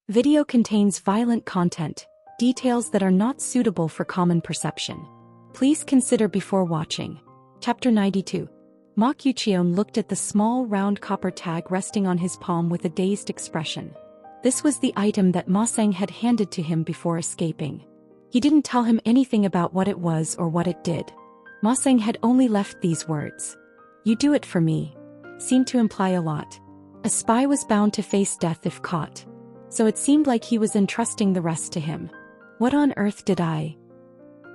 Video contains violent content, details that are not suitable for common perception. Please consider before watching. Chapter 92. Mok Yucheon looked at the small round copper tag resting on his palm with a dazed expression. This was the item that Ma Sang had handed to him before escaping. He didn't tell him anything about what it was or what it did. Ma Sang had only left these words. "You do it for me," seemed to imply a lot. A spy was bound to face death if caught. So it seemed like he was entrusting the rest to him. What on earth did I?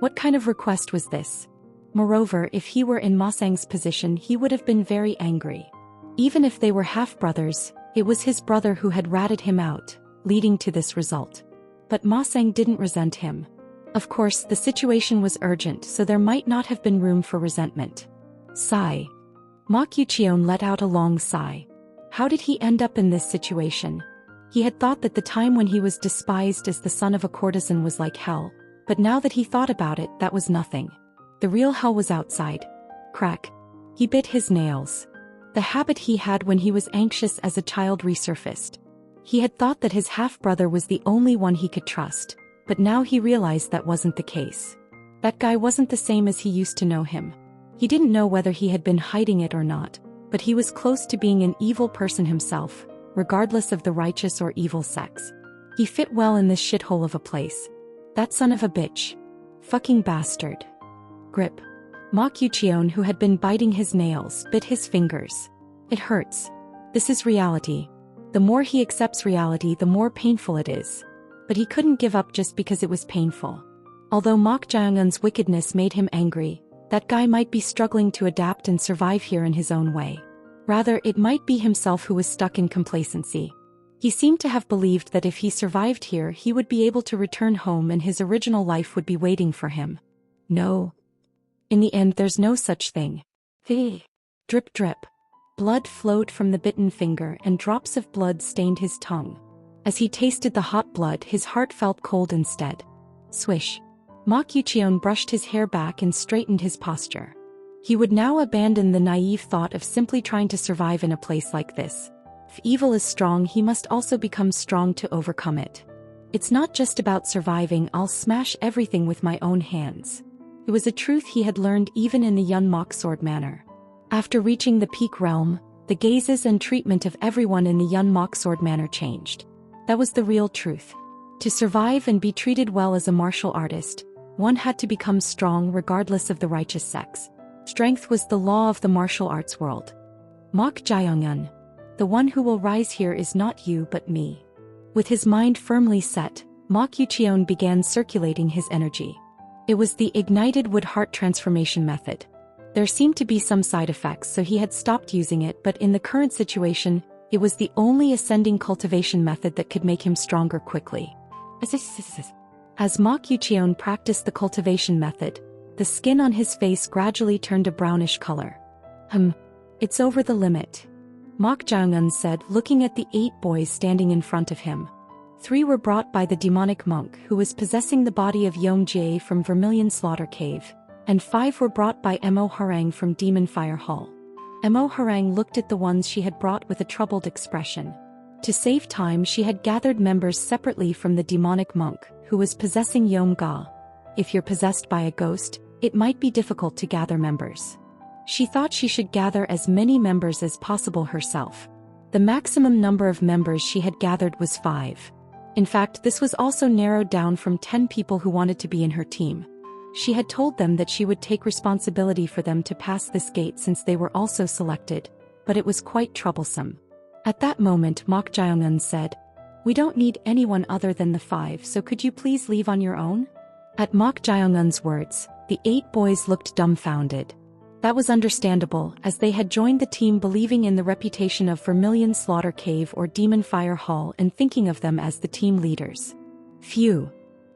What kind of request was this? Moreover, if he were in Ma Sang's position, he would have been very angry. Even if they were half-brothers, it was his brother who had ratted him out, leading to this result. But Ma Sang didn't resent him. Of course, the situation was urgent, so there might not have been room for resentment. Sigh. Mok Yucheon let out a long sigh. How did he end up in this situation? He had thought that the time when he was despised as the son of a courtesan was like hell, but now that he thought about it, that was nothing. The real hell was outside. Crack. He bit his nails. The habit he had when he was anxious as a child resurfaced. He had thought that his half-brother was the only one he could trust, but now he realized that wasn't the case. That guy wasn't the same as he used to know him. He didn't know whether he had been hiding it or not, but he was close to being an evil person himself, regardless of the righteous or evil sex. He fit well in this shithole of a place. That son of a bitch. Fucking bastard. Grip. Mok Yucheon, who had been biting his nails, bit his fingers. It hurts. This is reality. The more he accepts reality, the more painful it is. But he couldn't give up just because it was painful. Although Mok Jaeongun's wickedness made him angry, that guy might be struggling to adapt and survive here in his own way. Rather, it might be himself who was stuck in complacency. He seemed to have believed that if he survived here, he would be able to return home and his original life would be waiting for him. No. In the end, there's no such thing. Drip drip. Blood flowed from the bitten finger and drops of blood stained his tongue. As he tasted the hot blood, his heart felt cold instead. Swish. Mok Yucheon brushed his hair back and straightened his posture. He would now abandon the naive thought of simply trying to survive in a place like this. If evil is strong, he must also become strong to overcome it. It's not just about surviving. I'll smash everything with my own hands. It was a truth he had learned even in the Yun Mok Sword Manor. After reaching the peak realm, the gazes and treatment of everyone in the Yun Mok Sword Manor changed. That was the real truth. To survive and be treated well as a martial artist, one had to become strong regardless of the righteous sex. Strength was the law of the martial arts world. Mok Jaeongun. The one who will rise here is not you but me. With his mind firmly set, Mok Yucheon began circulating his energy. It was the ignited wood heart transformation method. There seemed to be some side effects, so he had stopped using it, but in the current situation, it was the only ascending cultivation method that could make him stronger quickly. As Mok Yucheon practiced the cultivation method, the skin on his face gradually turned a brownish color. It's over the limit. Mok Jaeongun said, looking at the 8 boys standing in front of him. 3 were brought by the demonic monk who was possessing the body of Yong Jie from Vermilion Slaughter Cave, and 5 were brought by Mo Harang from Demon Fire Hall. Mo Harang looked at the ones she had brought with a troubled expression. To save time, she had gathered members separately from the demonic monk, who was possessing Yom Ga. If you're possessed by a ghost, it might be difficult to gather members. She thought she should gather as many members as possible herself. The maximum number of members she had gathered was 5. In fact, this was also narrowed down from 10 people who wanted to be in her team. She had told them that she would take responsibility for them to pass this gate since they were also selected, but it was quite troublesome. At that moment, Mok Jaeongun said, "We don't need anyone other than the 5, so could you please leave on your own?" At Mok Jaeongun's words, the 8 boys looked dumbfounded. That was understandable, as they had joined the team believing in the reputation of Vermilion Slaughter Cave or Demon Fire Hall and thinking of them as the team leaders. Phew.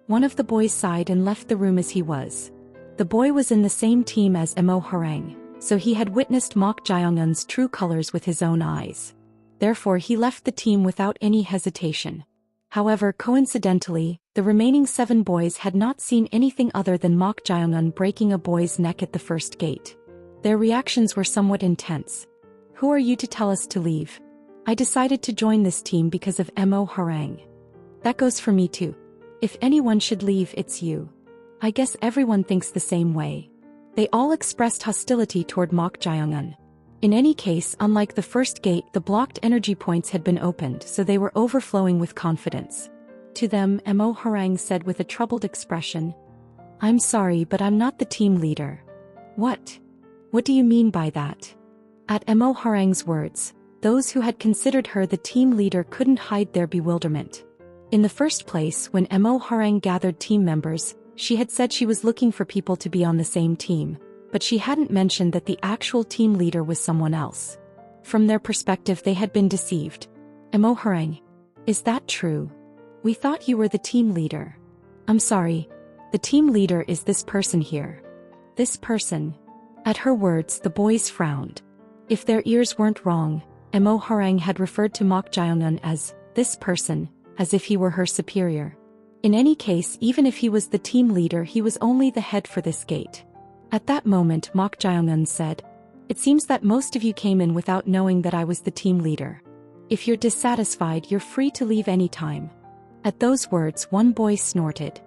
One of the boys sighed and left the room as he was. The boy was in the same team as Mo Harang, so he had witnessed Mok Jaeongun's true colors with his own eyes. Therefore he left the team without any hesitation. However, coincidentally, the remaining 7 boys had not seen anything other than Mok Jaeongun breaking a boy's neck at the first gate. Their reactions were somewhat intense. "Who are you to tell us to leave? I decided to join this team because of Mo Harang." That goes for me too. If anyone should leave, it's you. I guess everyone thinks the same way. They all expressed hostility toward Mok Jae-eun. In any case, unlike the first gate, the blocked energy points had been opened, so they were overflowing with confidence. To them, Mo Harang said with a troubled expression, "I'm sorry, but I'm not the team leader." What? What do you mean by that? At Mo Harang's words, those who had considered her the team leader couldn't hide their bewilderment. In the first place, when Mo Harang gathered team members, she had said she was looking for people to be on the same team, but she hadn't mentioned that the actual team leader was someone else. From their perspective, they had been deceived. Mo Harang, is that true? We thought you were the team leader. I'm sorry. The team leader is this person here. This person. At her words, the boys frowned. If their ears weren't wrong, Mo Harang had referred to Mok Jae-eun as this person, as if he were her superior. In any case, even if he was the team leader, he was only the head for this gate. At that moment, Mok Jae-eun said, "It seems that most of you came in without knowing that I was the team leader. If you're dissatisfied, you're free to leave any time." At those words, one boy snorted.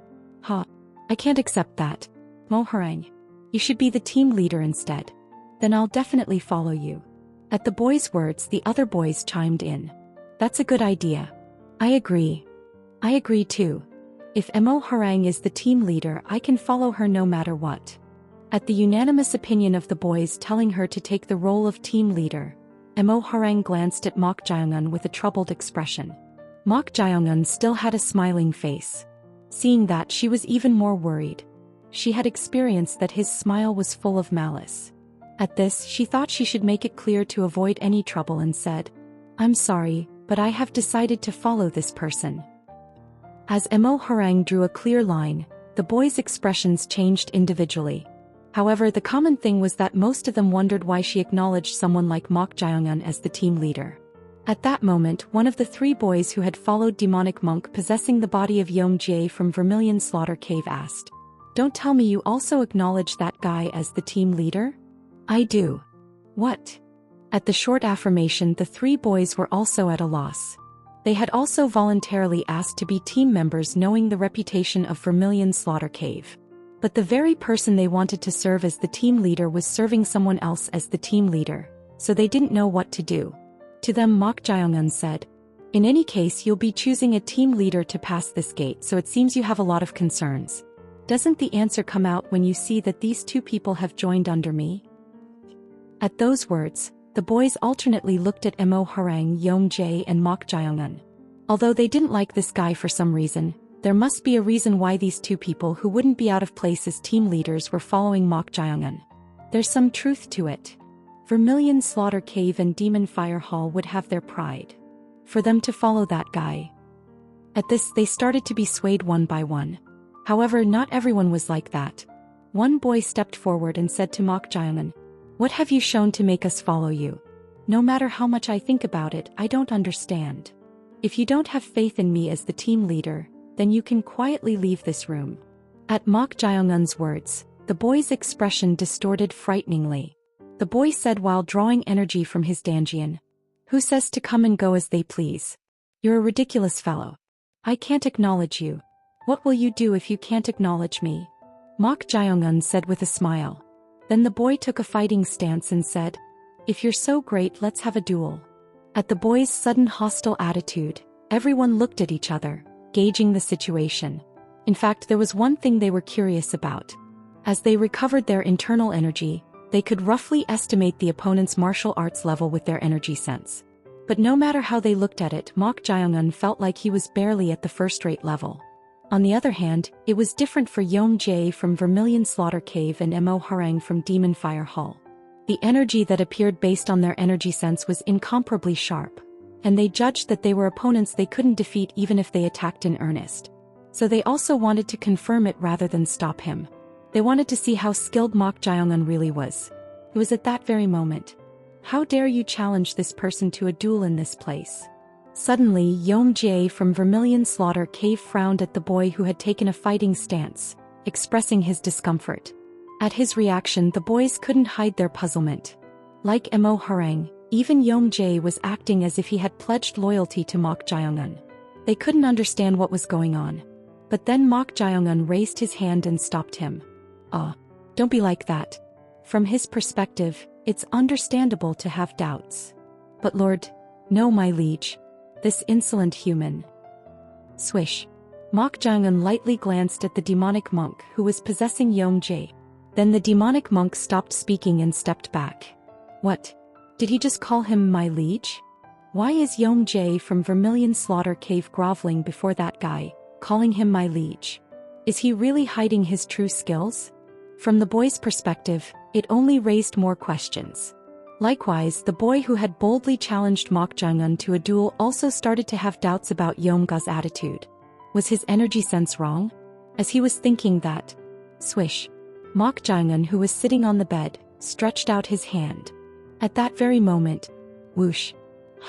"Ha! I can't accept that. Mo Harang. You should be the team leader instead. Then I'll definitely follow you." At the boy's words, the other boys chimed in. "That's a good idea. I agree. I agree too. If Mo Harang is the team leader, I can follow her no matter what." At the unanimous opinion of the boys telling her to take the role of team leader, Mo Harang glanced at Mok Jae-eun with a troubled expression. Mok Jae-eun still had a smiling face. Seeing that, she was even more worried. She had experienced that his smile was full of malice. At this, she thought she should make it clear to avoid any trouble and said, "I'm sorry, but I have decided to follow this person." As Mo Harang drew a clear line, the boys' expressions changed individually. However, the common thing was that most of them wondered why she acknowledged someone like Mok Jae-eun as the team leader. At that moment, one of the three boys who had followed demonic monk possessing the body of Yeom Jae from Vermilion Slaughter Cave asked, "Don't tell me you also acknowledge that guy as the team leader?" "I do." "What?" At the short affirmation, the three boys were also at a loss. They had also voluntarily asked to be team members, knowing the reputation of Vermilion Slaughter Cave. But the very person they wanted to serve as the team leader was serving someone else as the team leader, so they didn't know what to do. To them, Mok Jae-eun said, "In any case, you'll be choosing a team leader to pass this gate, so it seems you have a lot of concerns. Doesn't the answer come out when you see that these two people have joined under me?" At those words, the boys alternately looked at Mo Harang, Yeom Jae, and Mok Jae-eun. Although they didn't like this guy for some reason, there must be a reason why these two people who wouldn't be out of place as team leaders were following Mok Jae-eun. There's some truth to it. Vermilion Slaughter Cave and Demon Fire Hall would have their pride. For them to follow that guy. At this, they started to be swayed one by one. However, not everyone was like that. One boy stepped forward and said to Mok Jae-eun, "What have you shown to make us follow you? No matter how much I think about it, I don't understand. If you don't have faith in me as the team leader, then you can quietly leave this room." At Mok Jae-eun's words, the boy's expression distorted frighteningly. The boy said while drawing energy from his Danjian, "Who says to come and go as they please? You're a ridiculous fellow. I can't acknowledge you. What will you do if you can't acknowledge me?" Mok Jae-eun said with a smile. Then the boy took a fighting stance and said, "If you're so great, let's have a duel." At the boy's sudden hostile attitude, everyone looked at each other, gauging the situation. In fact, there was one thing they were curious about. As they recovered their internal energy, they could roughly estimate the opponent's martial arts level with their energy sense. But no matter how they looked at it, Mok Jae-eun felt like he was barely at the first-rate level. On the other hand, it was different for Yeom Jae from Vermilion Slaughter Cave and Mo Harang from Demon Fire Hall. The energy that appeared based on their energy sense was incomparably sharp, and they judged that they were opponents they couldn't defeat even if they attacked in earnest. So they also wanted to confirm it rather than stop him. They wanted to see how skilled Mok Jae-eun really was. It was at that very moment. "How dare you challenge this person to a duel in this place?" Suddenly, Yeom Jae from Vermilion Slaughter Cave frowned at the boy who had taken a fighting stance, expressing his discomfort. At his reaction, the boys couldn't hide their puzzlement. Like Mo Harang, even Yeom Jae was acting as if he had pledged loyalty to Mok Jae-eun. They couldn't understand what was going on. But then Mok Jae-un raised his hand and stopped him. Don't be like that. From his perspective, it's understandable to have doubts. But Lord, no, my liege. This insolent human. Swish. Mok Jae-un lightly glanced at the demonic monk who was possessing Yong-jae. Then the demonic monk stopped speaking and stepped back. What? Did he just call him my liege? Why is Yong-jae from Vermilion Slaughter Cave groveling before that guy, calling him my liege? Is he really hiding his true skills? From the boy's perspective, it only raised more questions. Likewise, the boy who had boldly challenged Mok Jae-un to a duel also started to have doubts about Yong-ga's attitude. Was his energy sense wrong? As he was thinking that, swish. Mok Jae-un, who was sitting on the bed, stretched out his hand. At that very moment, whoosh.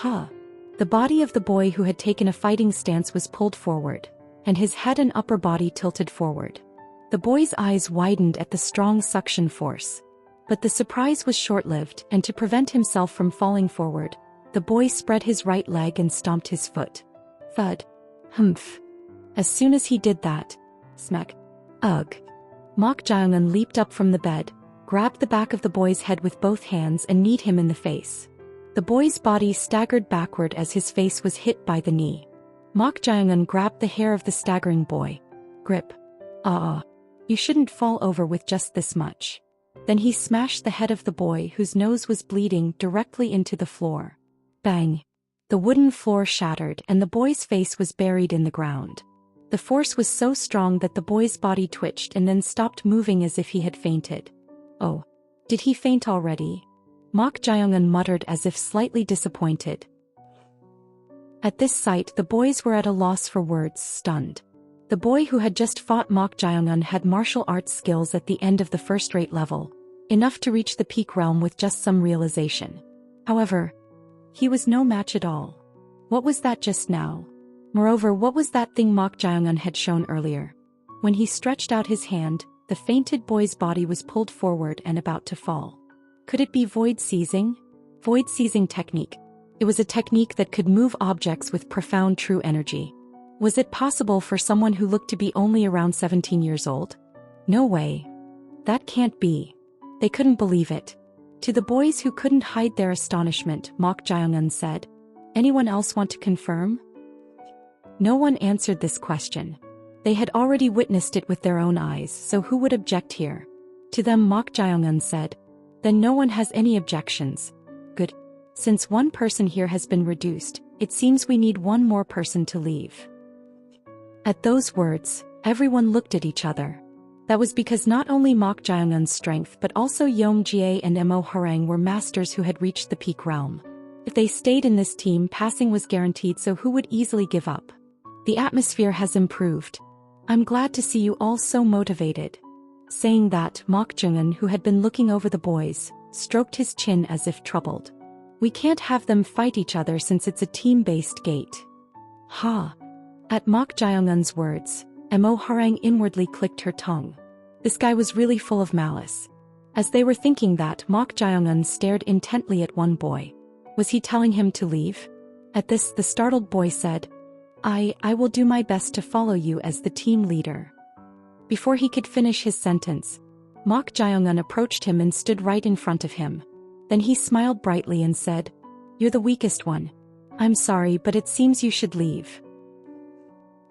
The body of the boy who had taken a fighting stance was pulled forward, and his head and upper body tilted forward. The boy's eyes widened at the strong suction force. But the surprise was short-lived, and to prevent himself from falling forward, the boy spread his right leg and stomped his foot. Thud. Humph. As soon as he did that, smack. Ugh. Mok Jae-un leaped up from the bed, grabbed the back of the boy's head with both hands and kneed him in the face. The boy's body staggered backward as his face was hit by the knee. Mok Jae-un grabbed the hair of the staggering boy. Grip. You shouldn't fall over with just this much. Then he smashed the head of the boy whose nose was bleeding directly into the floor. Bang. The wooden floor shattered and the boy's face was buried in the ground. The force was so strong that the boy's body twitched and then stopped moving as if he had fainted. Oh. Did he faint already? Mok Jae-un muttered as if slightly disappointed. At this sight the boys were at a loss for words, stunned. The boy who had just fought Mok Jae-un had martial arts skills at the end of the first-rate level, enough to reach the peak realm with just some realization. However, he was no match at all. What was that just now? Moreover, what was that thing Mok Jae-un had shown earlier? When he stretched out his hand, the fainted boy's body was pulled forward and about to fall. Could it be void seizing? Void seizing technique. It was a technique that could move objects with profound true energy. Was it possible for someone who looked to be only around 17 years old? No way. That can't be. They couldn't believe it. To the boys who couldn't hide their astonishment, Mok Jae-un said, "Anyone else want to confirm?" No one answered this question. They had already witnessed it with their own eyes, so who would object here? To them Mok Jae-un said, "Then no one has any objections. Good. Since one person here has been reduced, it seems we need one more person to leave." At those words, everyone looked at each other. That was because not only Mok Jae-un's strength but also Yong-jae and Mo Hwarang were masters who had reached the peak realm. If they stayed in this team, passing was guaranteed, so who would easily give up? The atmosphere has improved. I'm glad to see you all so motivated. Saying that, Mok Jae-un, who had been looking over the boys, stroked his chin as if troubled. We can't have them fight each other since it's a team-based gate. At Mok Jae-un's words, Mo Hwarang inwardly clicked her tongue. This guy was really full of malice. As they were thinking that, Mok Jae-un stared intently at one boy. Was he telling him to leave? At this, the startled boy said, I will do my best to follow you as the team leader. Before he could finish his sentence, Mok Jae-un approached him and stood right in front of him. Then he smiled brightly and said, "You're the weakest one. I'm sorry, but it seems you should leave."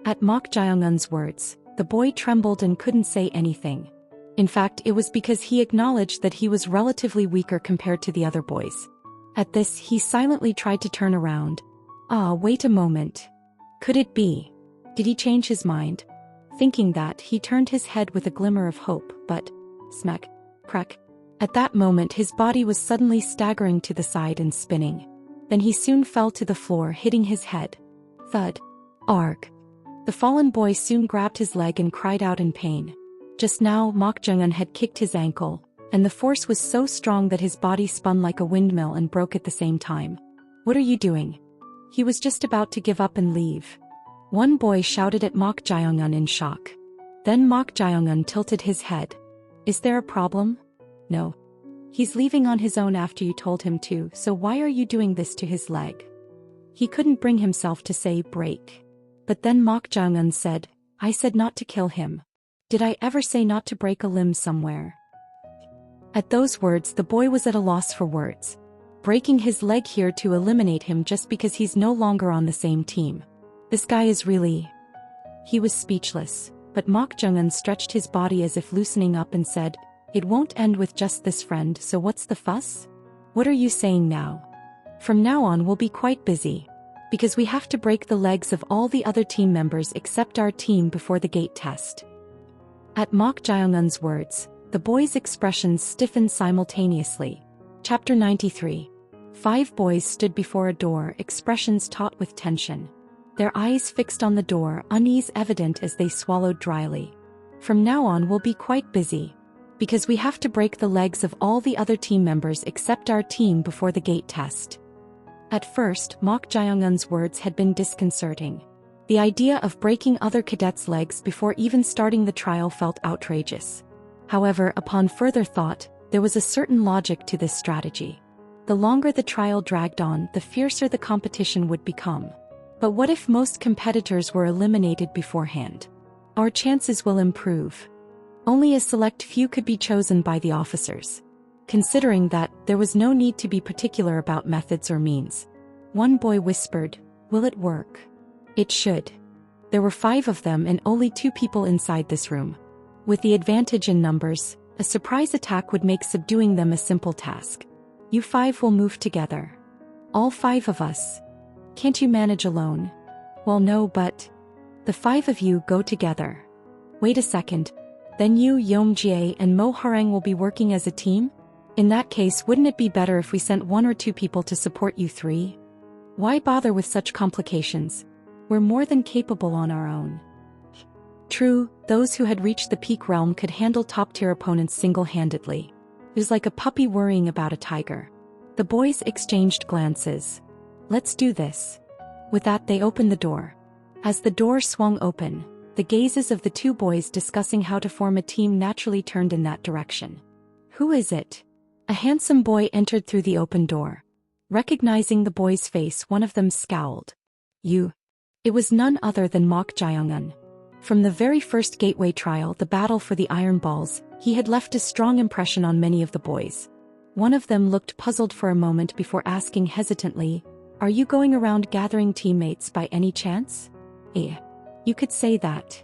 At Mok Jae-un's words, the boy trembled and couldn't say anything. In fact, it was because he acknowledged that he was relatively weaker compared to the other boys. At this, he silently tried to turn around. Wait a moment. Could it be? Did he change his mind? Thinking that, he turned his head with a glimmer of hope, but, smack, crack. At that moment his body was suddenly staggering to the side and spinning. Then he soon fell to the floor, hitting his head. Thud. Arg. The fallen boy soon grabbed his leg and cried out in pain. Just now, Mok Jae-un had kicked his ankle, and the force was so strong that his body spun like a windmill and broke at the same time. What are you doing? He was just about to give up and leave. One boy shouted at Mok Jae-un in shock. Then Mok Jae-un tilted his head. Is there a problem? No. He's leaving on his own after you told him to, so why are you doing this to his leg? He couldn't bring himself to say break. But then Mok Jong-un said, I said not to kill him. Did I ever say not to break a limb somewhere? At those words the boy was at a loss for words. Breaking his leg here to eliminate him just because he's no longer on the same team. This guy is really... He was speechless, but Mok Jong-un stretched his body as if loosening up and said, it won't end with just this friend, so what's the fuss? What are you saying now? From now on we'll be quite busy. Because we have to break the legs of all the other team members except our team before the gate test. At Mok Jong-un's words, the boys' expressions stiffened simultaneously. Chapter 93. 5 boys stood before a door, expressions taut with tension. Their eyes fixed on the door, unease evident as they swallowed dryly. From now on we'll be quite busy. Because we have to break the legs of all the other team members except our team before the gate test. At first, Mok Jong-un's words had been disconcerting. The idea of breaking other cadets' legs before even starting the trial felt outrageous. However, upon further thought, there was a certain logic to this strategy. The longer the trial dragged on, the fiercer the competition would become. But what if most competitors were eliminated beforehand? Our chances will improve. Only a select few could be chosen by the officers. Considering that, there was no need to be particular about methods or means. One boy whispered, will it work? It should. There were 5 of them and only 2 people inside this room. With the advantage in numbers, a surprise attack would make subduing them a simple task. You 5 will move together. All 5 of us. Can't you manage alone? Well, no, but... The 5 of you go together. Wait a second. Then you, Yeom-jae, and Mo Harang will be working as a team? In that case, wouldn't it be better if we sent 1 or 2 people to support you 3? Why bother with such complications? We're more than capable on our own. True, those who had reached the peak realm could handle top-tier opponents single-handedly. It was like a puppy worrying about a tiger. The boys exchanged glances. Let's do this. With that they opened the door. As the door swung open, the gazes of the 2 boys discussing how to form a team naturally turned in that direction. Who is it? A handsome boy entered through the open door. Recognizing the boy's face, one of them scowled. You. It was none other than Mok Jong-un. From the very first gateway trial, the battle for the iron balls, he had left a strong impression on many of the boys. One of them looked puzzled for a moment before asking hesitantly, are you going around gathering teammates by any chance? You could say that.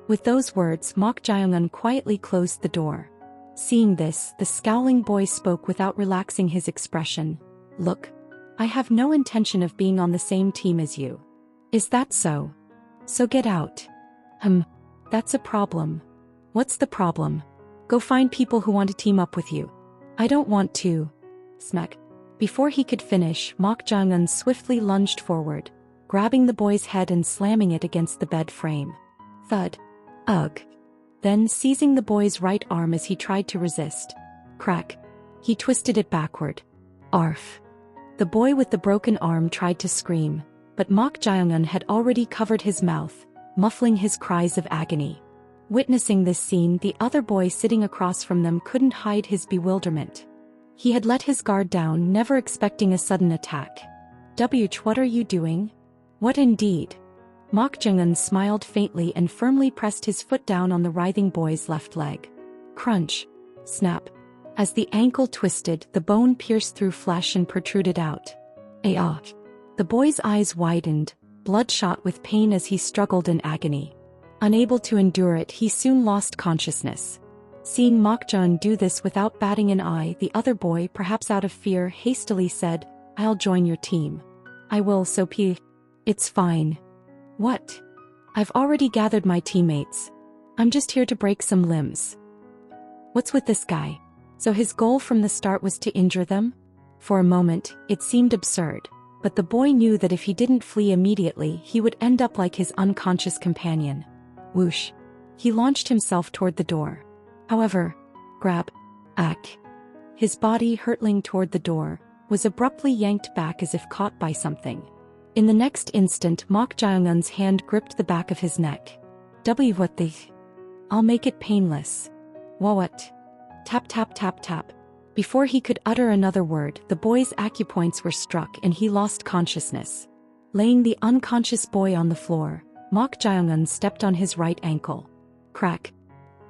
With those words, Mok Jong-un quietly closed the door. Seeing this, the scowling boy spoke without relaxing his expression. Look, I have no intention of being on the same team as you. Is that so? So get out. That's a problem. What's the problem? Go find people who want to team up with you. I don't want to. Smack. Before he could finish, Mok Jong-un swiftly lunged forward, grabbing the boy's head and slamming it against the bed frame. Thud. Ugh. Then seizing the boy's right arm as he tried to resist. Crack. He twisted it backward. Arf. The boy with the broken arm tried to scream, but Mok Jong-un had already covered his mouth, muffling his cries of agony. Witnessing this scene, the other boy sitting across from them couldn't hide his bewilderment. He had let his guard down, never expecting a sudden attack. What are you doing? What indeed? Mok Jong-un smiled faintly and firmly pressed his foot down on the writhing boy's left leg. Crunch. Snap. As the ankle twisted, the bone pierced through flesh and protruded out. Ah! The boy's eyes widened, bloodshot with pain as he struggled in agony. Unable to endure it, he soon lost consciousness. Seeing Mok Jong-un do this without batting an eye, the other boy, perhaps out of fear, hastily said, I'll join your team. I will, so P. It's fine. What? I've already gathered my teammates. I'm just here to break some limbs. What's with this guy? So his goal from the start was to injure them? For a moment, it seemed absurd, but the boy knew that if he didn't flee immediately, he would end up like his unconscious companion. Whoosh. He launched himself toward the door. However, his body hurtling toward the door, was abruptly yanked back as if caught by something. In the next instant, Mok Jong-un's hand gripped the back of his neck. What the? I'll make it painless. What? Tap tap tap tap. Before he could utter another word, the boy's acupoints were struck and he lost consciousness. Laying the unconscious boy on the floor, Mok Jae-eun stepped on his right ankle. Crack.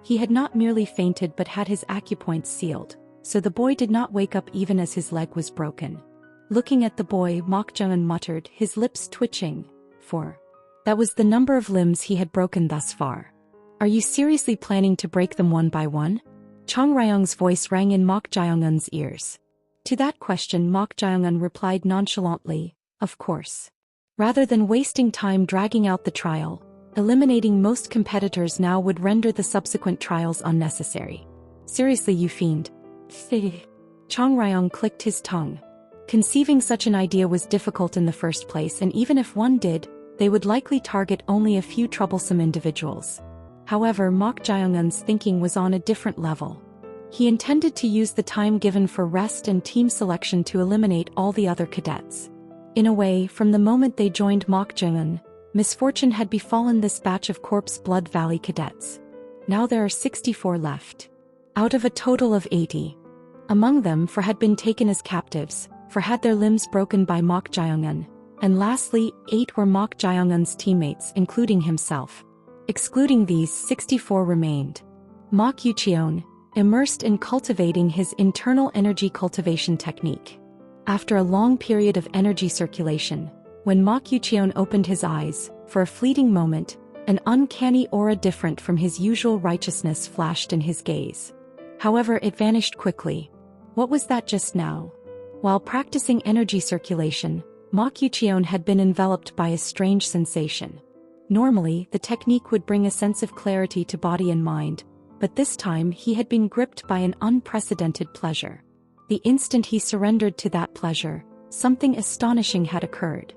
He had not merely fainted but had his acupoints sealed, so the boy did not wake up even as his leg was broken. Looking at the boy, Mok Jae-eun muttered, his lips twitching. 4. That was the number of limbs he had broken thus far. Are you seriously planning to break them one by one? Chong Ryung's voice rang in Mok Jae-eun's ears. To that question Mok Jae-eun replied nonchalantly, of course. Rather than wasting time dragging out the trial, eliminating most competitors now would render the subsequent trials unnecessary. Seriously, you fiend. Chong Ryung clicked his tongue. Conceiving such an idea was difficult in the first place, and even if one did, they would likely target only a few troublesome individuals. However, Mok Jae-eun's thinking was on a different level. He intended to use the time given for rest and team selection to eliminate all the other cadets. In a way, from the moment they joined Mok Jae-eun, misfortune had befallen this batch of Corpse Blood Valley cadets. Now there are 64 left. Out of a total of 80. Among them 4 had been taken as captives, 4 had their limbs broken by Mok Jae-eun, and lastly, 8 were Mok Jae-eun's teammates including himself. Excluding these, 64 remained. Mok Yucheon, immersed in cultivating his internal energy cultivation technique. After a long period of energy circulation, when Mok Yucheon opened his eyes, for a fleeting moment, an uncanny aura different from his usual righteousness flashed in his gaze. However, it vanished quickly. What was that just now? While practicing energy circulation, Mok Yucheon had been enveloped by a strange sensation. Normally, the technique would bring a sense of clarity to body and mind, but this time he had been gripped by an unprecedented pleasure. The instant he surrendered to that pleasure, something astonishing had occurred.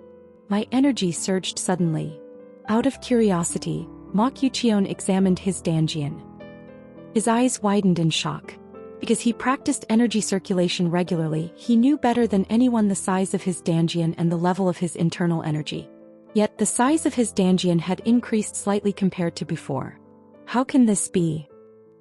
My energy surged suddenly. Out of curiosity, Mok Yucheon examined his danjian. His eyes widened in shock. Because he practiced energy circulation regularly, he knew better than anyone the size of his danjian and the level of his internal energy. Yet the size of his danjian had increased slightly compared to before. How can this be?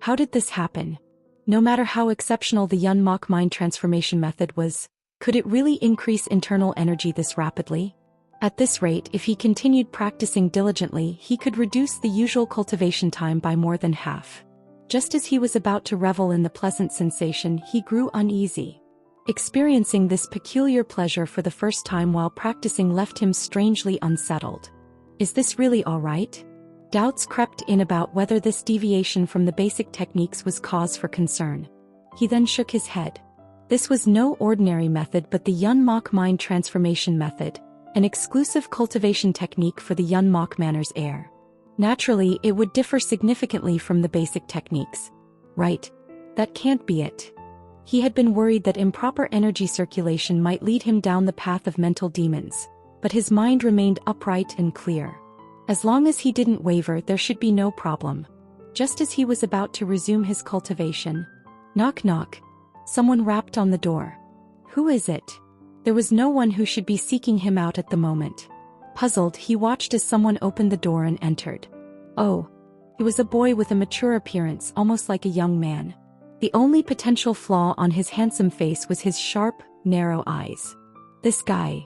How did this happen? No matter how exceptional the Yun Mok mind transformation method was, could it really increase internal energy this rapidly? At this rate, if he continued practicing diligently, he could reduce the usual cultivation time by more than half. Just as he was about to revel in the pleasant sensation, he grew uneasy. Experiencing this peculiar pleasure for the first time while practicing left him strangely unsettled. Is this really all right? Doubts crept in about whether this deviation from the basic techniques was cause for concern. He then shook his head. This was no ordinary method but the Yun Mok mind transformation method, an exclusive cultivation technique for the Yun Mok manners heir. Naturally, it would differ significantly from the basic techniques. Right? That can't be it. He had been worried that improper energy circulation might lead him down the path of mental demons, but his mind remained upright and clear. As long as he didn't waver, there should be no problem. Just as he was about to resume his cultivation. Knock knock. Someone rapped on the door. Who is it? There was no one who should be seeking him out at the moment. Puzzled, he watched as someone opened the door and entered. Oh. It was a boy with a mature appearance, almost like a young man. The only potential flaw on his handsome face was his sharp, narrow eyes. This guy.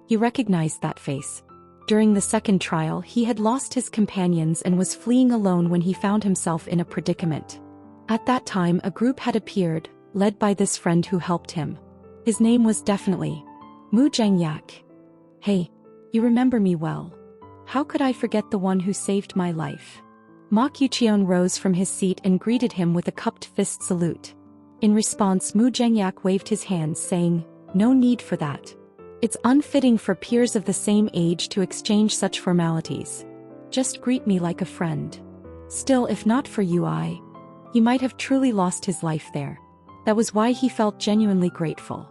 He recognized that face. During the second trial, he had lost his companions and was fleeing alone when he found himself in a predicament. At that time, a group had appeared, led by this friend who helped him. His name was definitely Mu Jang-yak. Hey, you remember me well. How could I forget the one who saved my life? Mok Yucheon rose from his seat and greeted him with a cupped fist salute. In response, Mu Jang-yak waved his hands, saying, "No need for that. It's unfitting for peers of the same age to exchange such formalities. Just greet me like a friend. Still, if not for you, He might have truly lost his life there. That was why he felt genuinely grateful."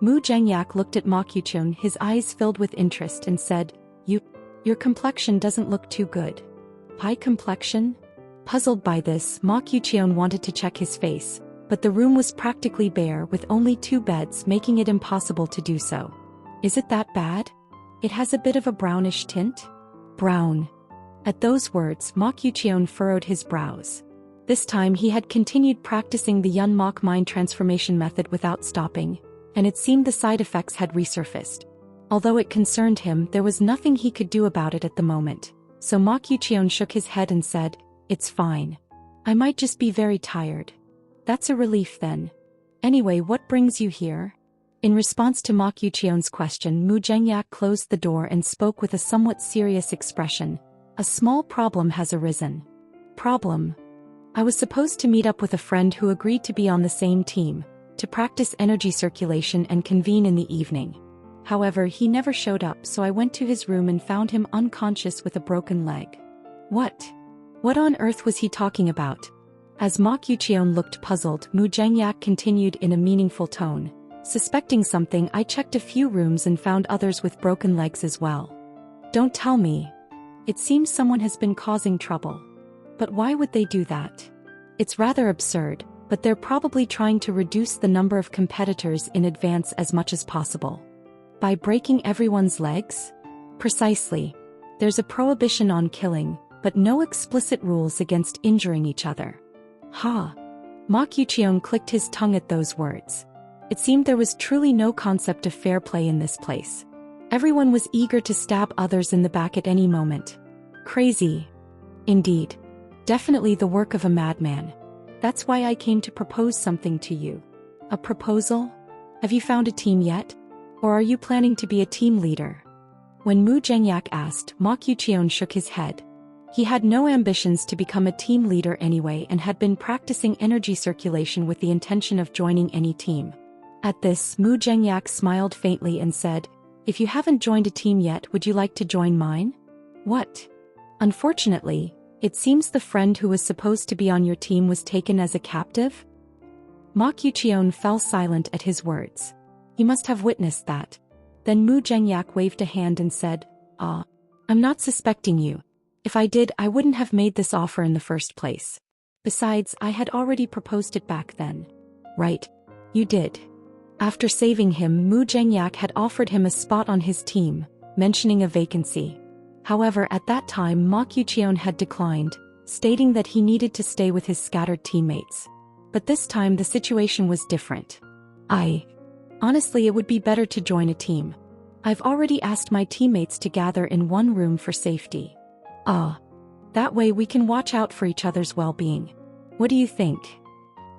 Mu Jang-yak looked at Mok Yucheon, his eyes filled with interest, and said, Your complexion doesn't look too good." "High complexion?" Puzzled by this, Mok Yucheon wanted to check his face, but the room was practically bare with only 2 beds, making it impossible to do so. "Is it that bad? It has a bit of a brownish tint?" "Brown." At those words, Mok Yucheon furrowed his brows. This time he had continued practicing the Yun Mok mind transformation method without stopping, and it seemed the side effects had resurfaced. Although it concerned him, there was nothing he could do about it at the moment, So Ma Qiuqian shook his head and said, "It's fine. I might just be very tired." "That's a relief then. Anyway, what brings you here?" In response to Ma Qiuqian's question, Mu Zhengyak closed the door and spoke with a somewhat serious expression. "A small problem has arisen." "Problem?" "I was supposed to meet up with a friend who agreed to be on the same team, to practice energy circulation and convene in the evening. However, he never showed up, so I went to his room and found him unconscious with a broken leg." "What? What on earth was he talking about?" As Ma Qiuqian looked puzzled, Mu Zhengyak continued in a meaningful tone. "Suspecting something, I checked a few rooms and found others with broken legs as well." "Don't tell me. It seems someone has been causing trouble. But why would they do that? It's rather absurd, but they're probably trying to reduce the number of competitors in advance as much as possible." "By breaking everyone's legs?" "Precisely. There's a prohibition on killing, but no explicit rules against injuring each other." "Ha!" Ma Qiuqian clicked his tongue at those words. It seemed there was truly no concept of fair play in this place. Everyone was eager to stab others in the back at any moment. Crazy. Indeed. Definitely the work of a madman. That's why I came to propose something to you." "A proposal? Have you found a team yet? Or are you planning to be a team leader?" When Mu Zhengyak asked, Ma Qiuqian shook his head. He had no ambitions to become a team leader anyway and had been practicing energy circulation with the intention of joining any team. At this, Mu Zhengyak smiled faintly and said, "If you haven't joined a team yet, would you like to join mine?" "What?" "Unfortunately, it seems the friend who was supposed to be on your team was taken as a captive?" Ma Qiuqian fell silent at his words. He must have witnessed that. Then Mu Zhengyak waved a hand and said, "Ah, I'm not suspecting you. If I did, I wouldn't have made this offer in the first place. Besides, I had already proposed it back then." "Right. You did." After saving him, Mu Zhengyak had offered him a spot on his team, mentioning a vacancy. However, at that time Ma Qiuqian had declined, stating that he needed to stay with his scattered teammates. But this time the situation was different. Honestly, it would be better to join a team. I've already asked my teammates to gather in one room for safety." That way we can watch out for each other's well-being. What do you think?"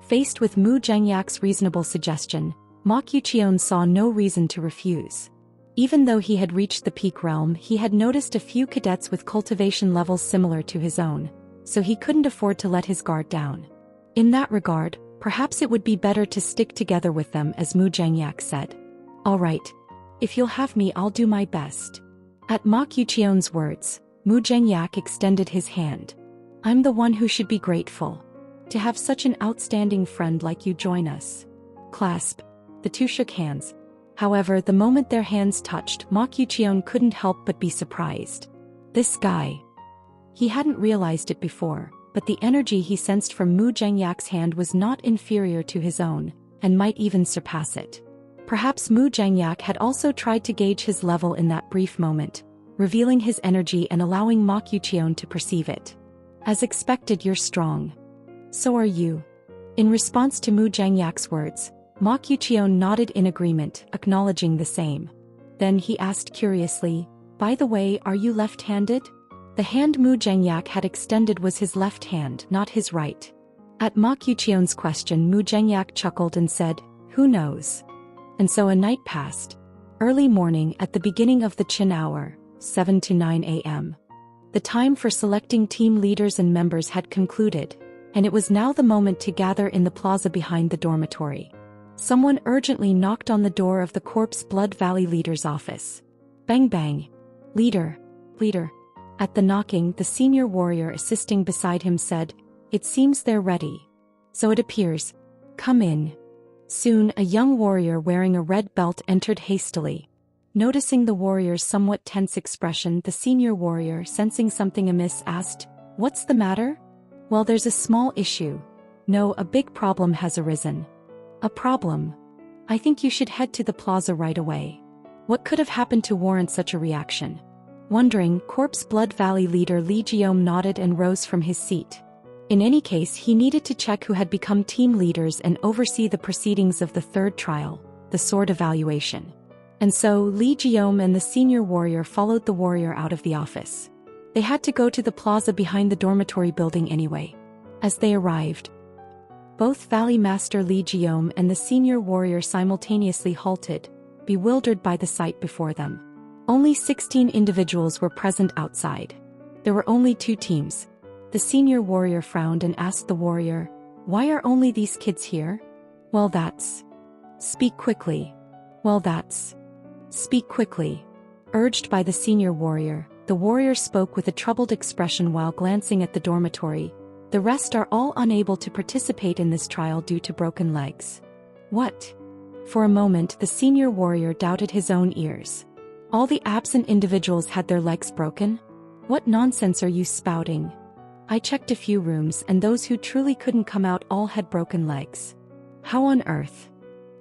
Faced with Mu Zhengyak's reasonable suggestion, Ma Qiuqian saw no reason to refuse. Even though he had reached the peak realm, he had noticed a few cadets with cultivation levels similar to his own, so he couldn't afford to let his guard down. In that regard, perhaps it would be better to stick together with them, as Mu Zhengyak said. "All right. If you'll have me, I'll do my best." At Ma Qiuqian's words, Mu Zhengyak extended his hand. "I'm the one who should be grateful. To have such an outstanding friend like you join us." Clasp. The two shook hands. However, the moment their hands touched, Ma Qiuqian couldn't help but be surprised. This guy. He hadn't realized it before, but the energy he sensed from Mu Zhengyak's hand was not inferior to his own, and might even surpass it. Perhaps Mu Zhengyak had also tried to gauge his level in that brief moment, revealing his energy and allowing Ma Qiuqian to perceive it. "As expected, you're strong. So are you." In response to Mu Zhengyak's words, Ma Qiuqian nodded in agreement, acknowledging the same. Then he asked curiously, "By the way, are you left-handed?" The hand Mu Zhengyak had extended was his left hand, not his right. At Ma Qiuqian's question, Mu Zhengyak chuckled and said, "Who knows?" And so a night passed. Early morning, at the beginning of the Qin hour, 7 to 9 a.m. The time for selecting team leaders and members had concluded, and it was now the moment to gather in the plaza behind the dormitory. Someone urgently knocked on the door of the Corpse Blood Valley leader's office. Bang bang. "Leader. Leader." At the knocking, the senior warrior assisting beside him said, "It seems they're ready. So it appears. Come in." Soon, a young warrior wearing a red belt entered hastily. Noticing the warrior's somewhat tense expression, the senior warrior, sensing something amiss, asked, "What's the matter?" "Well, there's a small issue. No, a big problem has arisen." "A problem? I think you should head to the plaza right away." What could have happened to warrant such a reaction? Wondering, Corpse Blood Valley leader Li Jiom nodded and rose from his seat. In any case, he needed to check who had become team leaders and oversee the proceedings of the third trial, the sword evaluation. And so, Li Jiom and the senior warrior followed the warrior out of the office. They had to go to the plaza behind the dormitory building anyway. As they arrived, both Valley Master Li Jiom and the senior warrior simultaneously halted, bewildered by the sight before them. Only 16 individuals were present outside. There were only 2 teams. The senior warrior frowned and asked the warrior, "Why are only these kids here?" "Well, that's..." "Speak quickly." "Well, that's..." "Speak quickly." Urged by the senior warrior, the warrior spoke with a troubled expression while glancing at the dormitory. "The rest are all unable to participate in this trial due to broken legs." "What?" For a moment the senior warrior doubted his own ears. All the absent individuals had their legs broken? What nonsense are you spouting? I checked a few rooms and those who truly couldn't come out all had broken legs. How on earth?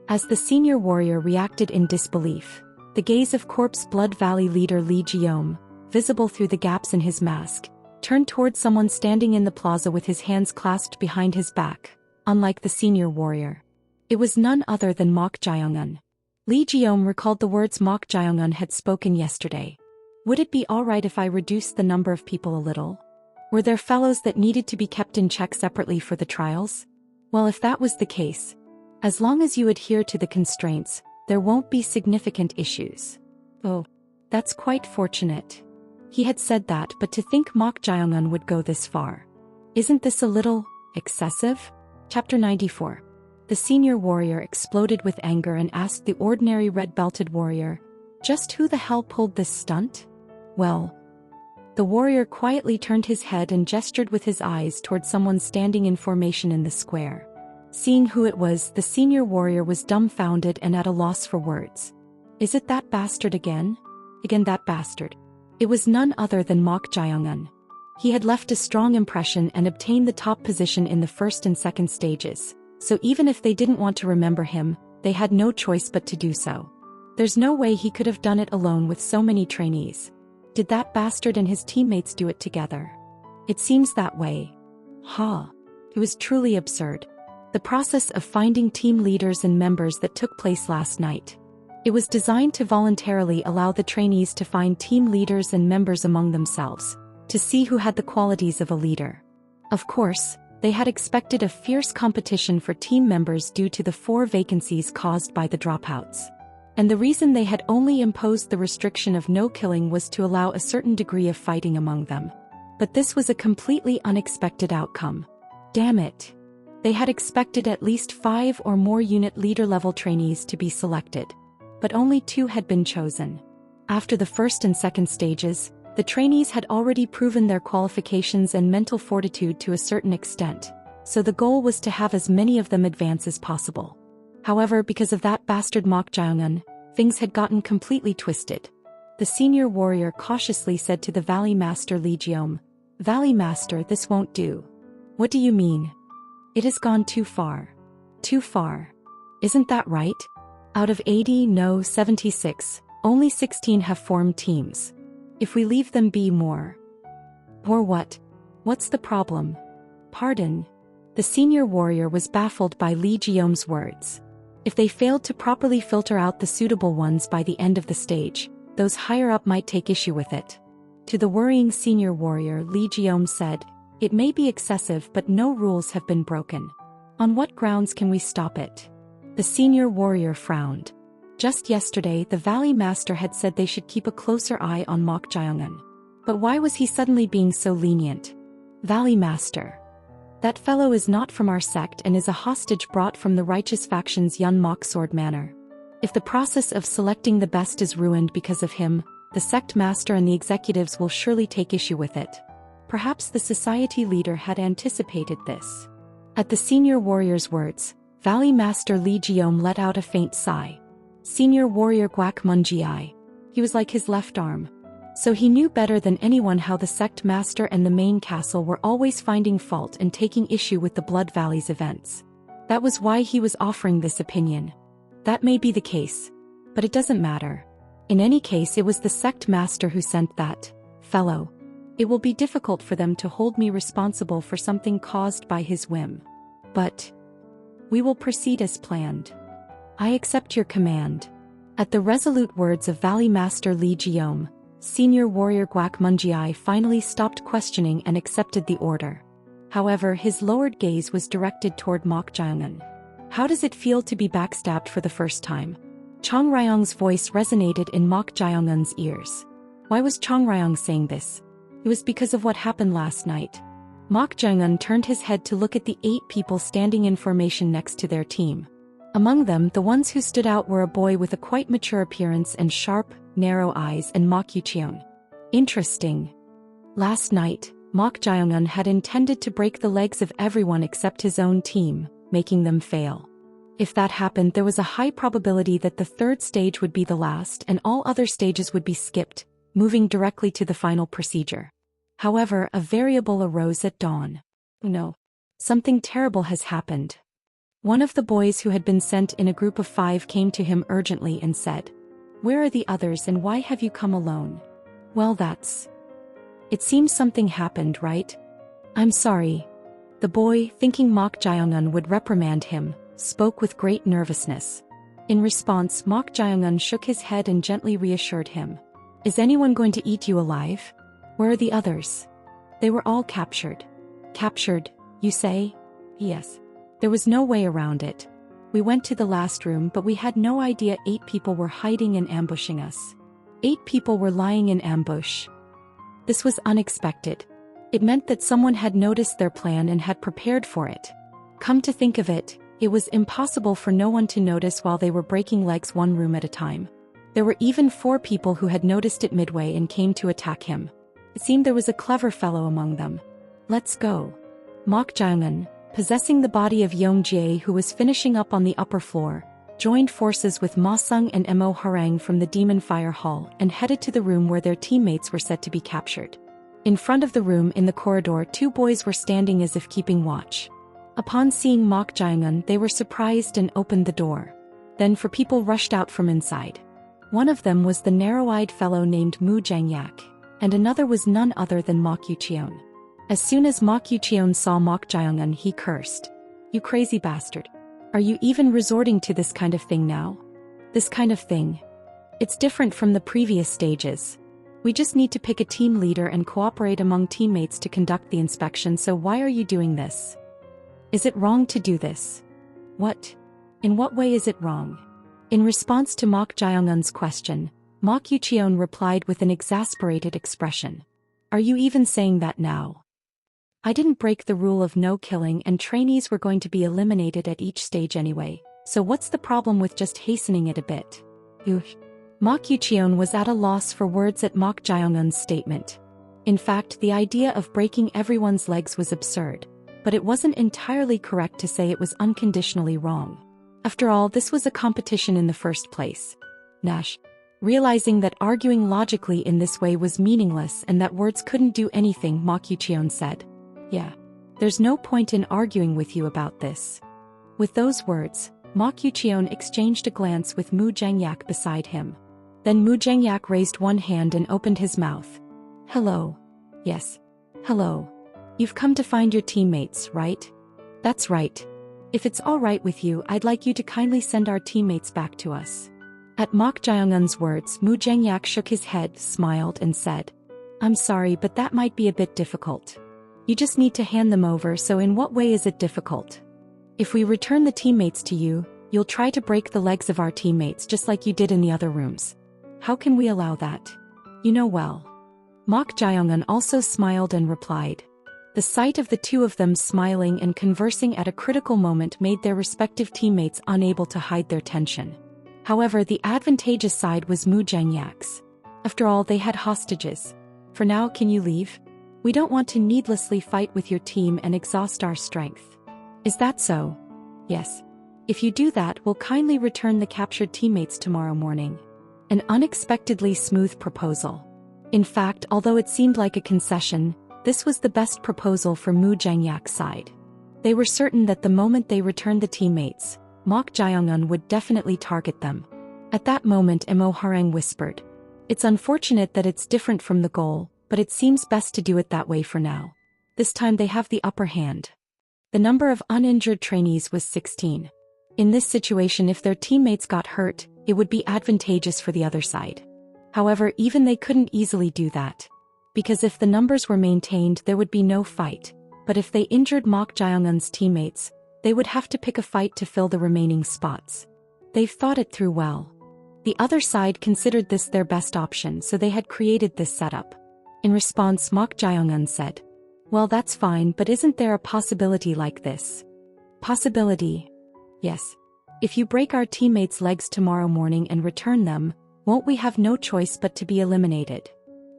As the senior warrior reacted in disbelief, the gaze of Corpse Blood Valley leader Li Jiom, visible through the gaps in his mask, turned toward someone standing in the plaza with his hands clasped behind his back, unlike the senior warrior. It was none other than Mok Jiong'un. Li Jiom recalled the words Mok Jiong'un had spoken yesterday. Would it be alright if I reduced the number of people a little? Were there fellows that needed to be kept in check separately for the trials? Well, if that was the case, as long as you adhere to the constraints, there won't be significant issues. Oh, that's quite fortunate. He had said that, but to think Mok Jiong'un would go this far. Isn't this a little excessive? Chapter 94. The senior warrior exploded with anger and asked the ordinary red-belted warrior, "Just who the hell pulled this stunt?" "Well..." The warrior quietly turned his head and gestured with his eyes toward someone standing in formation in the square. Seeing who it was, the senior warrior was dumbfounded and at a loss for words. "Is it that bastard again? Again that bastard?" It was none other than Mok Jiong'un. He had left a strong impression and obtained the top position in the first and second stages, so even if they didn't want to remember him, they had no choice but to do so. There's no way he could have done it alone with so many trainees. Did that bastard and his teammates do it together? It seems that way. It was truly absurd. The process of finding team leaders and members that took place last night. It was designed to voluntarily allow the trainees to find team leaders and members among themselves, to see who had the qualities of a leader. Of course, they had expected a fierce competition for team members due to the 4 vacancies caused by the dropouts. And the reason they had only imposed the restriction of no killing was to allow a certain degree of fighting among them. But this was a completely unexpected outcome. Damn it. They had expected at least 5 or more unit leader-level trainees to be selected. But only 2 had been chosen. After the first and second stages, the trainees had already proven their qualifications and mental fortitude to a certain extent, so the goal was to have as many of them advance as possible. However, because of that bastard Mok Jiong'un, things had gotten completely twisted. The senior warrior cautiously said to the Valley Master Li Jiom, "Valley Master, this won't do." "What do you mean?" "It has gone too far." "Too far? Isn't that right? Out of 80, no, 76, only 16 have formed teams. If we leave them be more. Or what? What's the problem?" "Pardon?" The senior warrior was baffled by Li Jiom's words. If they failed to properly filter out the suitable ones by the end of the stage, those higher up might take issue with it. To the worrying senior warrior, Li Jiom said, "It may be excessive, but no rules have been broken. On what grounds can we stop it?" The senior warrior frowned. Just yesterday, the Valley Master had said they should keep a closer eye on Mok Jiong'un. But why was he suddenly being so lenient? "Valley Master. That fellow is not from our sect and is a hostage brought from the righteous faction's Yun Mok Sword Manor. If the process of selecting the best is ruined because of him, the sect master and the executives will surely take issue with it." Perhaps the society leader had anticipated this. At the senior warrior's words, Valley Master Li Jiom let out a faint sigh. Senior warrior Guak Munjiai. He was like his left arm. So he knew better than anyone how the sect master and the main castle were always finding fault and taking issue with the Blood Valley's events. That was why he was offering this opinion. That may be the case. But it doesn't matter. In any case, it was the sect master who sent that fellow. It will be difficult for them to hold me responsible for something caused by his whim. But we will proceed as planned. I accept your command. At the resolute words of Valley Master Li Jiom, Senior warrior Guak Munjiai finally stopped questioning and accepted the order. However, his lowered gaze was directed toward Mok Jaeongun. How does it feel to be backstabbed for the first time? Chong Ryong's voice resonated in Mok Jaeongun's ears. Why was Chong Ryong saying this? It was because of what happened last night. Mok Jaeongun turned his head to look at the 8 people standing in formation next to their team. Among them, the ones who stood out were a boy with a quite mature appearance and sharp, narrow eyes and Mok Yucheon. Interesting. Last night, Mok Jaeongun had intended to break the legs of everyone except his own team, making them fail. If that happened, there was a high probability that the 3rd stage would be the last and all other stages would be skipped, moving directly to the final procedure. However, a variable arose at dawn. No. Something terrible has happened. One of the boys who had been sent in a group of 5 came to him urgently and said, "Where are the others and why have you come alone?" Well, it seems something happened, right? I'm sorry. The boy, thinking Mok Jaeongun would reprimand him, spoke with great nervousness. In response, Mok Jaeongun shook his head and gently reassured him. Is anyone going to eat you alive? Where are the others? They were all captured. Captured, you say? Yes. There was no way around it. We went to the last room, but we had no idea 8 people were hiding and ambushing us. 8 people were lying in ambush. This was unexpected. It meant that someone had noticed their plan and had prepared for it. Come to think of it, it was impossible for no one to notice while they were breaking legs one room at a time. There were even 4 people who had noticed it midway and came to attack him. It seemed there was a clever fellow among them. Let's go. Mok Jaeongun, possessing the body of Yong Jie who was finishing up on the upper floor, joined forces with Ma Sung and Mo Harang from the Demon Fire Hall and headed to the room where their teammates were set to be captured. In front of the room in the corridor, 2 boys were standing as if keeping watch. Upon seeing Mok Jaeongun, they were surprised and opened the door. Then 4 people rushed out from inside. One of them was the narrow-eyed fellow named Mu Jangyak, and another was none other than Mok Yucheon. As soon as Mok Yucheon saw Mok Jaeongun, he cursed. You crazy bastard. Are you even resorting to this kind of thing now? This kind of thing. It's different from the previous stages. We just need to pick a team leader and cooperate among teammates to conduct the inspection, so why are you doing this? Is it wrong to do this? What? In what way is it wrong? In response to Mok Jaeongun's question, Mok Yucheon replied with an exasperated expression. Are you even saying that now? I didn't break the rule of no killing and trainees were going to be eliminated at each stage anyway, so what's the problem with just hastening it a bit? Mok Yucheon was at a loss for words at Mok Jaeongun's statement. In fact, the idea of breaking everyone's legs was absurd, but it wasn't entirely correct to say it was unconditionally wrong. After all, this was a competition in the first place. Nash, realizing that arguing logically in this way was meaningless and that words couldn't do anything, Mok Yucheon said. Yeah. There's no point in arguing with you about this. With those words, Mok Yucheon exchanged a glance with Mu Jangyak beside him. Then Mu Jangyak raised one hand and opened his mouth. Hello. Yes. Hello. You've come to find your teammates, right? That's right. If it's all right with you, I'd like you to kindly send our teammates back to us. At Mok Jaeongun's words, Mu Jangyak shook his head, smiled and said, I'm sorry, but that might be a bit difficult. You just need to hand them over, so in what way is it difficult? If we return the teammates to you, you'll try to break the legs of our teammates just like you did in the other rooms. How can we allow that? You know well. Mok Jaeongun also smiled and replied. The sight of the 2 of them smiling and conversing at a critical moment made their respective teammates unable to hide their tension. However, the advantageous side was Mu Jangyak's. After all, they had hostages. For now, can you leave? We don't want to needlessly fight with your team and exhaust our strength. Is that so? Yes. If you do that, we'll kindly return the captured teammates tomorrow morning. An unexpectedly smooth proposal. In fact, although it seemed like a concession, this was the best proposal for Mu Jangyak's side. They were certain that the moment they returned the teammates, Mok Jaeongun would definitely target them. At that moment, Mo Harang whispered. It's unfortunate that it's different from the goal, but it seems best to do it that way for now. This time they have the upper hand. The number of uninjured trainees was 16. In this situation, if their teammates got hurt, it would be advantageous for the other side. However, even they couldn't easily do that. Because if the numbers were maintained, there would be no fight. But if they injured Mok Jae-un's teammates, they would have to pick a fight to fill the remaining spots. They've thought it through well. The other side considered this their best option, so they had created this setup. In response, Mok Jae-un said, "Well, that's fine, but isn't there a possibility like this?" Possibility? Yes. If you break our teammates' legs tomorrow morning and return them, won't we have no choice but to be eliminated?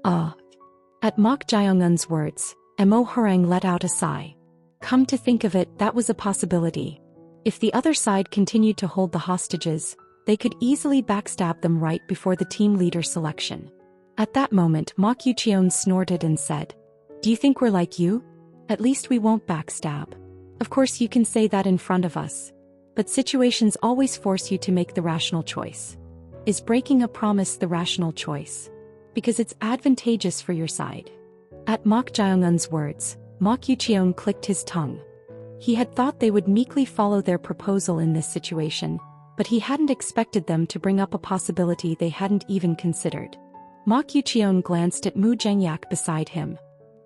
At Mok Jae-un's words, Mo Hwarang let out a sigh. Come to think of it, that was a possibility. If the other side continued to hold the hostages, they could easily backstab them right before the team leader selection. At that moment, Mok Yucheon snorted and said, "Do you think we're like you? At least we won't backstab. Of course you can say that in front of us. But situations always force you to make the rational choice. Is breaking a promise the rational choice? Because it's advantageous for your side." At Mok Jae-un's words, Mok Yucheon clicked his tongue. He had thought they would meekly follow their proposal in this situation, but he hadn't expected them to bring up a possibility they hadn't even considered. Mok Yucheon glanced at Mu Jangyak beside him.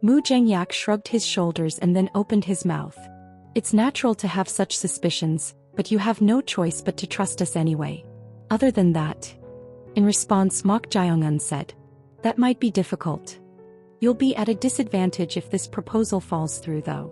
Mu Jangyak shrugged his shoulders and then opened his mouth. "It's natural to have such suspicions, but you have no choice but to trust us anyway. Other than that." In response, Mok Jae-un said, "That might be difficult. You'll be at a disadvantage if this proposal falls through though."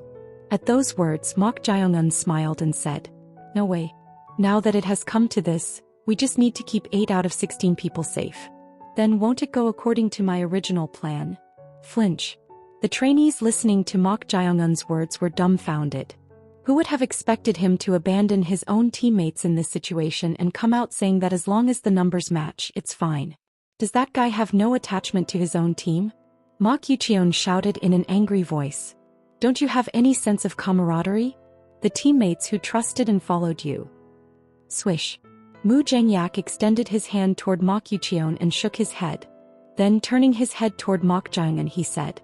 At those words, Mok Jae-un smiled and said, "No way. Now that it has come to this, we just need to keep 8 out of 16 people safe. Then won't it go according to my original plan?" Flinch. The trainees listening to Mok Jae-un's words were dumbfounded. Who would have expected him to abandon his own teammates in this situation and come out saying that as long as the numbers match, it's fine? Does that guy have no attachment to his own team? Mok Yucheon shouted in an angry voice. Don't you have any sense of camaraderie? The teammates who trusted and followed you. Swish. Mu Jangyak extended his hand toward Mok Yucheon and shook his head. Then turning his head toward Mok Jae-un, he said,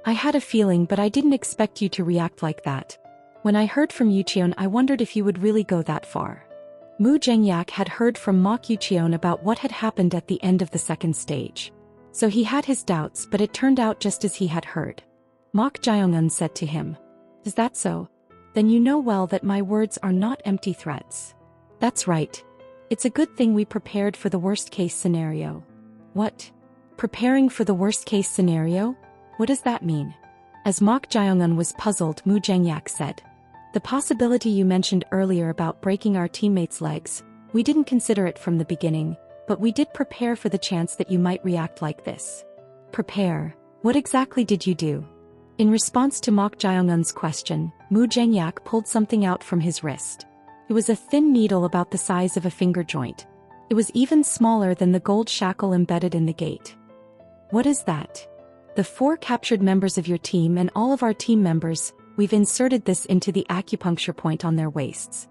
"I had a feeling, but I didn't expect you to react like that. When I heard from Yucheon, I wondered if you would really go that far." Mu Jangyak had heard from Mok Yucheon about what had happened at the end of the second stage. So he had his doubts, but it turned out just as he had heard. Mok Jae-un said to him, "Is that so? Then you know well that my words are not empty threats." "That's right. It's a good thing we prepared for the worst-case scenario." "What? Preparing for the worst-case scenario? What does that mean?" As Mok Jae-un was puzzled, Mu Jangyak said, "The possibility you mentioned earlier about breaking our teammates' legs, we didn't consider it from the beginning, but we did prepare for the chance that you might react like this." "Prepare? What exactly did you do?" In response to Mok Jae-un's question, Mu Jangyak pulled something out from his wrist. It was a thin needle about the size of a finger joint. It was even smaller than the gold shackle embedded in the gate. "What is that?" "The 4 captured members of your team and all of our team members, we've inserted this into the acupuncture point on their waists.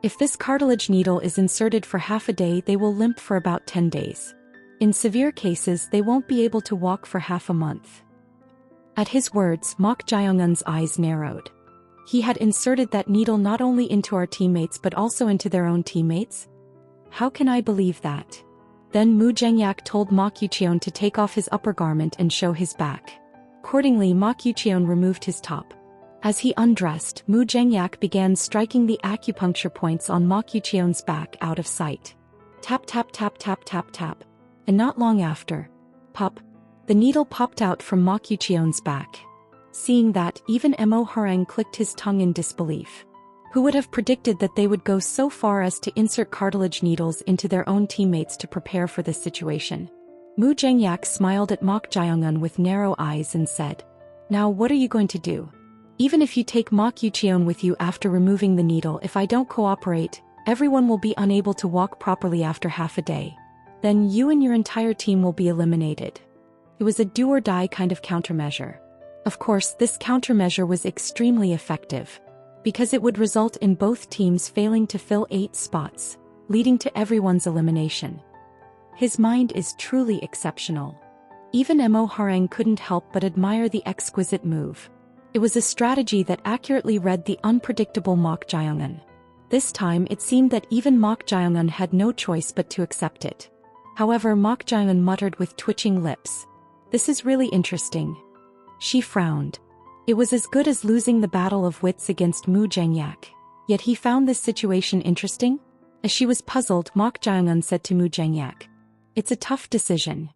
If this cartilage needle is inserted for half a day, they will limp for about 10 days. In severe cases, they won't be able to walk for half a month." At his words, Mok Jae-un's eyes narrowed. He had inserted that needle not only into our teammates but also into their own teammates? How can I believe that? Then Mu Jangyak told Mok Yucheon to take off his upper garment and show his back. Accordingly, Mok Yucheon removed his top. As he undressed, Mu Jangyak began striking the acupuncture points on Mok Yucheon's back out of sight. Tap tap tap tap tap tap. And not long after, pop, the needle popped out from Mok Yucheon's back. Seeing that, even Mo Hwarang clicked his tongue in disbelief. Who would have predicted that they would go so far as to insert cartilage needles into their own teammates to prepare for this situation? Mu Jangyak smiled at Mok Jae-un with narrow eyes and said, "Now what are you going to do? Even if you take Mok Yucheon with you after removing the needle, if I don't cooperate, everyone will be unable to walk properly after half a day. Then you and your entire team will be eliminated." It was a do-or-die kind of countermeasure. Of course, this countermeasure was extremely effective, because it would result in both teams failing to fill 8 spots, leading to everyone's elimination. His mind is truly exceptional. Even Mo Hwarang couldn't help but admire the exquisite move. It was a strategy that accurately read the unpredictable Mok Jae-un. This time it seemed that even Mok Jae-un had no choice but to accept it. However, Mok Jae-eun muttered with twitching lips. This is really interesting. She frowned. It was as good as losing the battle of wits against Mu Jangyak. Yet he found this situation interesting? As she was puzzled, Mok Jae-eun said to Mu Jangyak, "It's a tough decision.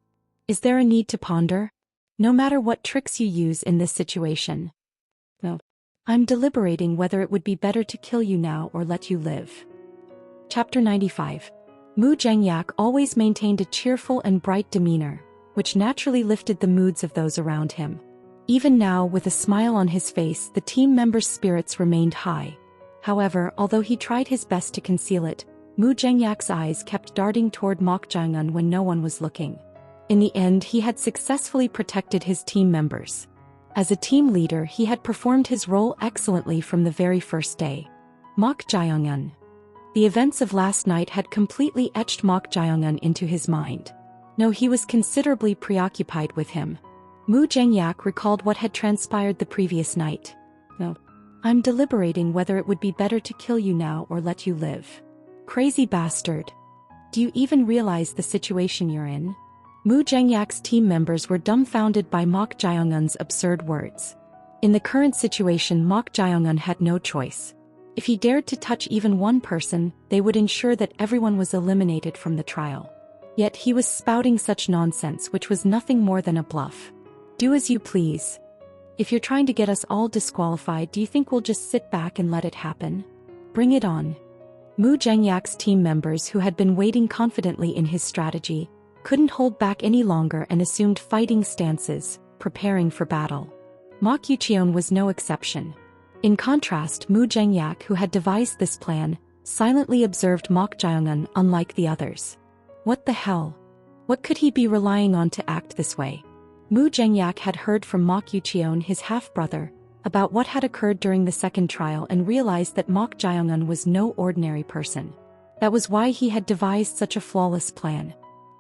Is there a need to ponder? No matter what tricks you use in this situation. No. I'm deliberating whether it would be better to kill you now or let you live." Chapter 95. Mu Jangyak always maintained a cheerful and bright demeanor, which naturally lifted the moods of those around him. Even now, with a smile on his face, the team members' spirits remained high. However, although he tried his best to conceal it, Mu Jangyak's eyes kept darting toward Mok Jae-eun when no one was looking. In the end, he had successfully protected his team members. As a team leader, he had performed his role excellently from the very first day. Mok Jae-eun. The events of last night had completely etched Mok Jae-eun into his mind. No, he was considerably preoccupied with him. Mu Jangyak recalled what had transpired the previous night. No. I'm deliberating whether it would be better to kill you now or let you live. Crazy bastard. Do you even realize the situation you're in? Mu Jangyak's team members were dumbfounded by Mok Jae-eun's absurd words. In the current situation, Mok Jae-eun had no choice. If he dared to touch even one person, they would ensure that everyone was eliminated from the trial. Yet he was spouting such nonsense, which was nothing more than a bluff. Do as you please. If you're trying to get us all disqualified, do you think we'll just sit back and let it happen? Bring it on. Mu Jangyak's team members, who had been waiting confidently in his strategy, couldn't hold back any longer and assumed fighting stances, preparing for battle. Mok Yucheon was no exception. In contrast, Mu Jangyak, who had devised this plan, silently observed Mok Jae-eun unlike the others. What the hell? What could he be relying on to act this way? Mu Jangyak had heard from Mok Yucheon, his half-brother, about what had occurred during the second trial and realized that Mok Jae-eun was no ordinary person. That was why he had devised such a flawless plan.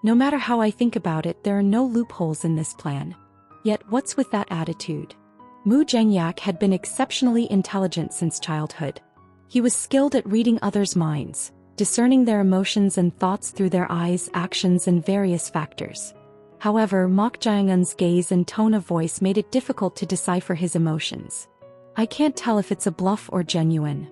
No matter how I think about it, there are no loopholes in this plan. Yet what's with that attitude? Mu Jangyak had been exceptionally intelligent since childhood. He was skilled at reading others' minds, discerning their emotions and thoughts through their eyes, actions, and various factors. However, Mok Jae-eun's gaze and tone of voice made it difficult to decipher his emotions. I can't tell if it's a bluff or genuine.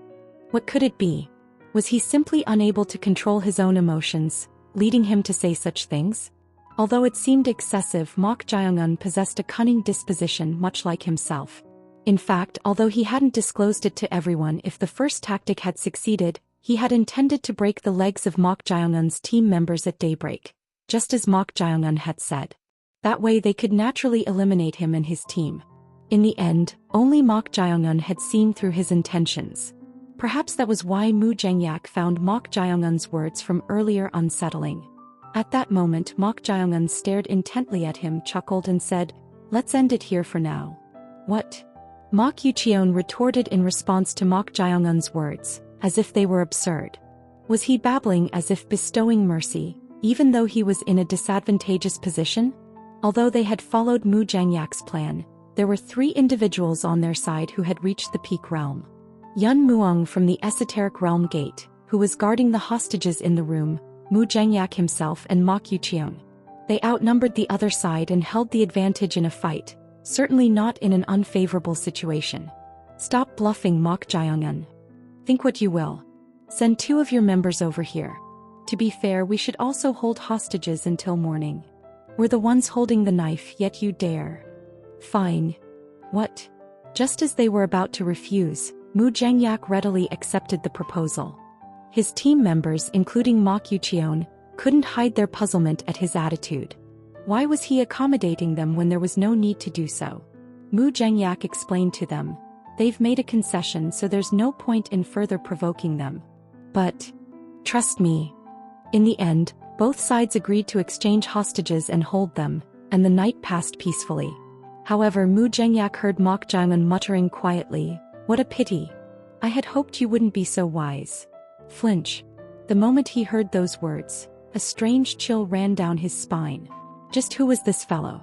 What could it be? Was he simply unable to control his own emotions, leading him to say such things? Although it seemed excessive, Mok Jae-eun possessed a cunning disposition much like himself. In fact, although he hadn't disclosed it to everyone, if the first tactic had succeeded, he had intended to break the legs of Mok Jae-eun's team members at daybreak, just as Mok Jae-eun had said. That way they could naturally eliminate him and his team. In the end, only Mok Jae-eun had seen through his intentions. Perhaps that was why Mu Jangyak found Mok Jae-eun's words from earlier unsettling. At that moment, Mok Jae-eun stared intently at him, chuckled and said, "Let's end it here for now." What? Mok Yucheon retorted in response to Mok Jae-eun's words, as if they were absurd. Was he babbling as if bestowing mercy, even though he was in a disadvantageous position? Although they had followed Mu Jangyak's plan, there were 3 individuals on their side who had reached the peak realm. Yun Muong from the Esoteric Realm Gate, who was guarding the hostages in the room, Mu Jangyak himself, and Mok Yucheon. They outnumbered the other side and held the advantage in a fight, certainly not in an unfavorable situation. Stop bluffing, Mok Jae-eun. Think what you will. Send 2 of your members over here. To be fair, we should also hold hostages until morning. We're the ones holding the knife, yet you dare. Fine. What? Just as they were about to refuse, Mu Jangyak readily accepted the proposal. His team members, including Mok Yucheon, couldn't hide their puzzlement at his attitude. Why was he accommodating them when there was no need to do so? Mu Jangyak explained to them, "They've made a concession, so there's no point in further provoking them. But trust me." In the end, both sides agreed to exchange hostages and hold them, and the night passed peacefully. However, Mu Jangyak heard Mok Jae-eun muttering quietly, "What a pity. I had hoped you wouldn't be so wise." Flinch. The moment he heard those words, a strange chill ran down his spine. Just who was this fellow?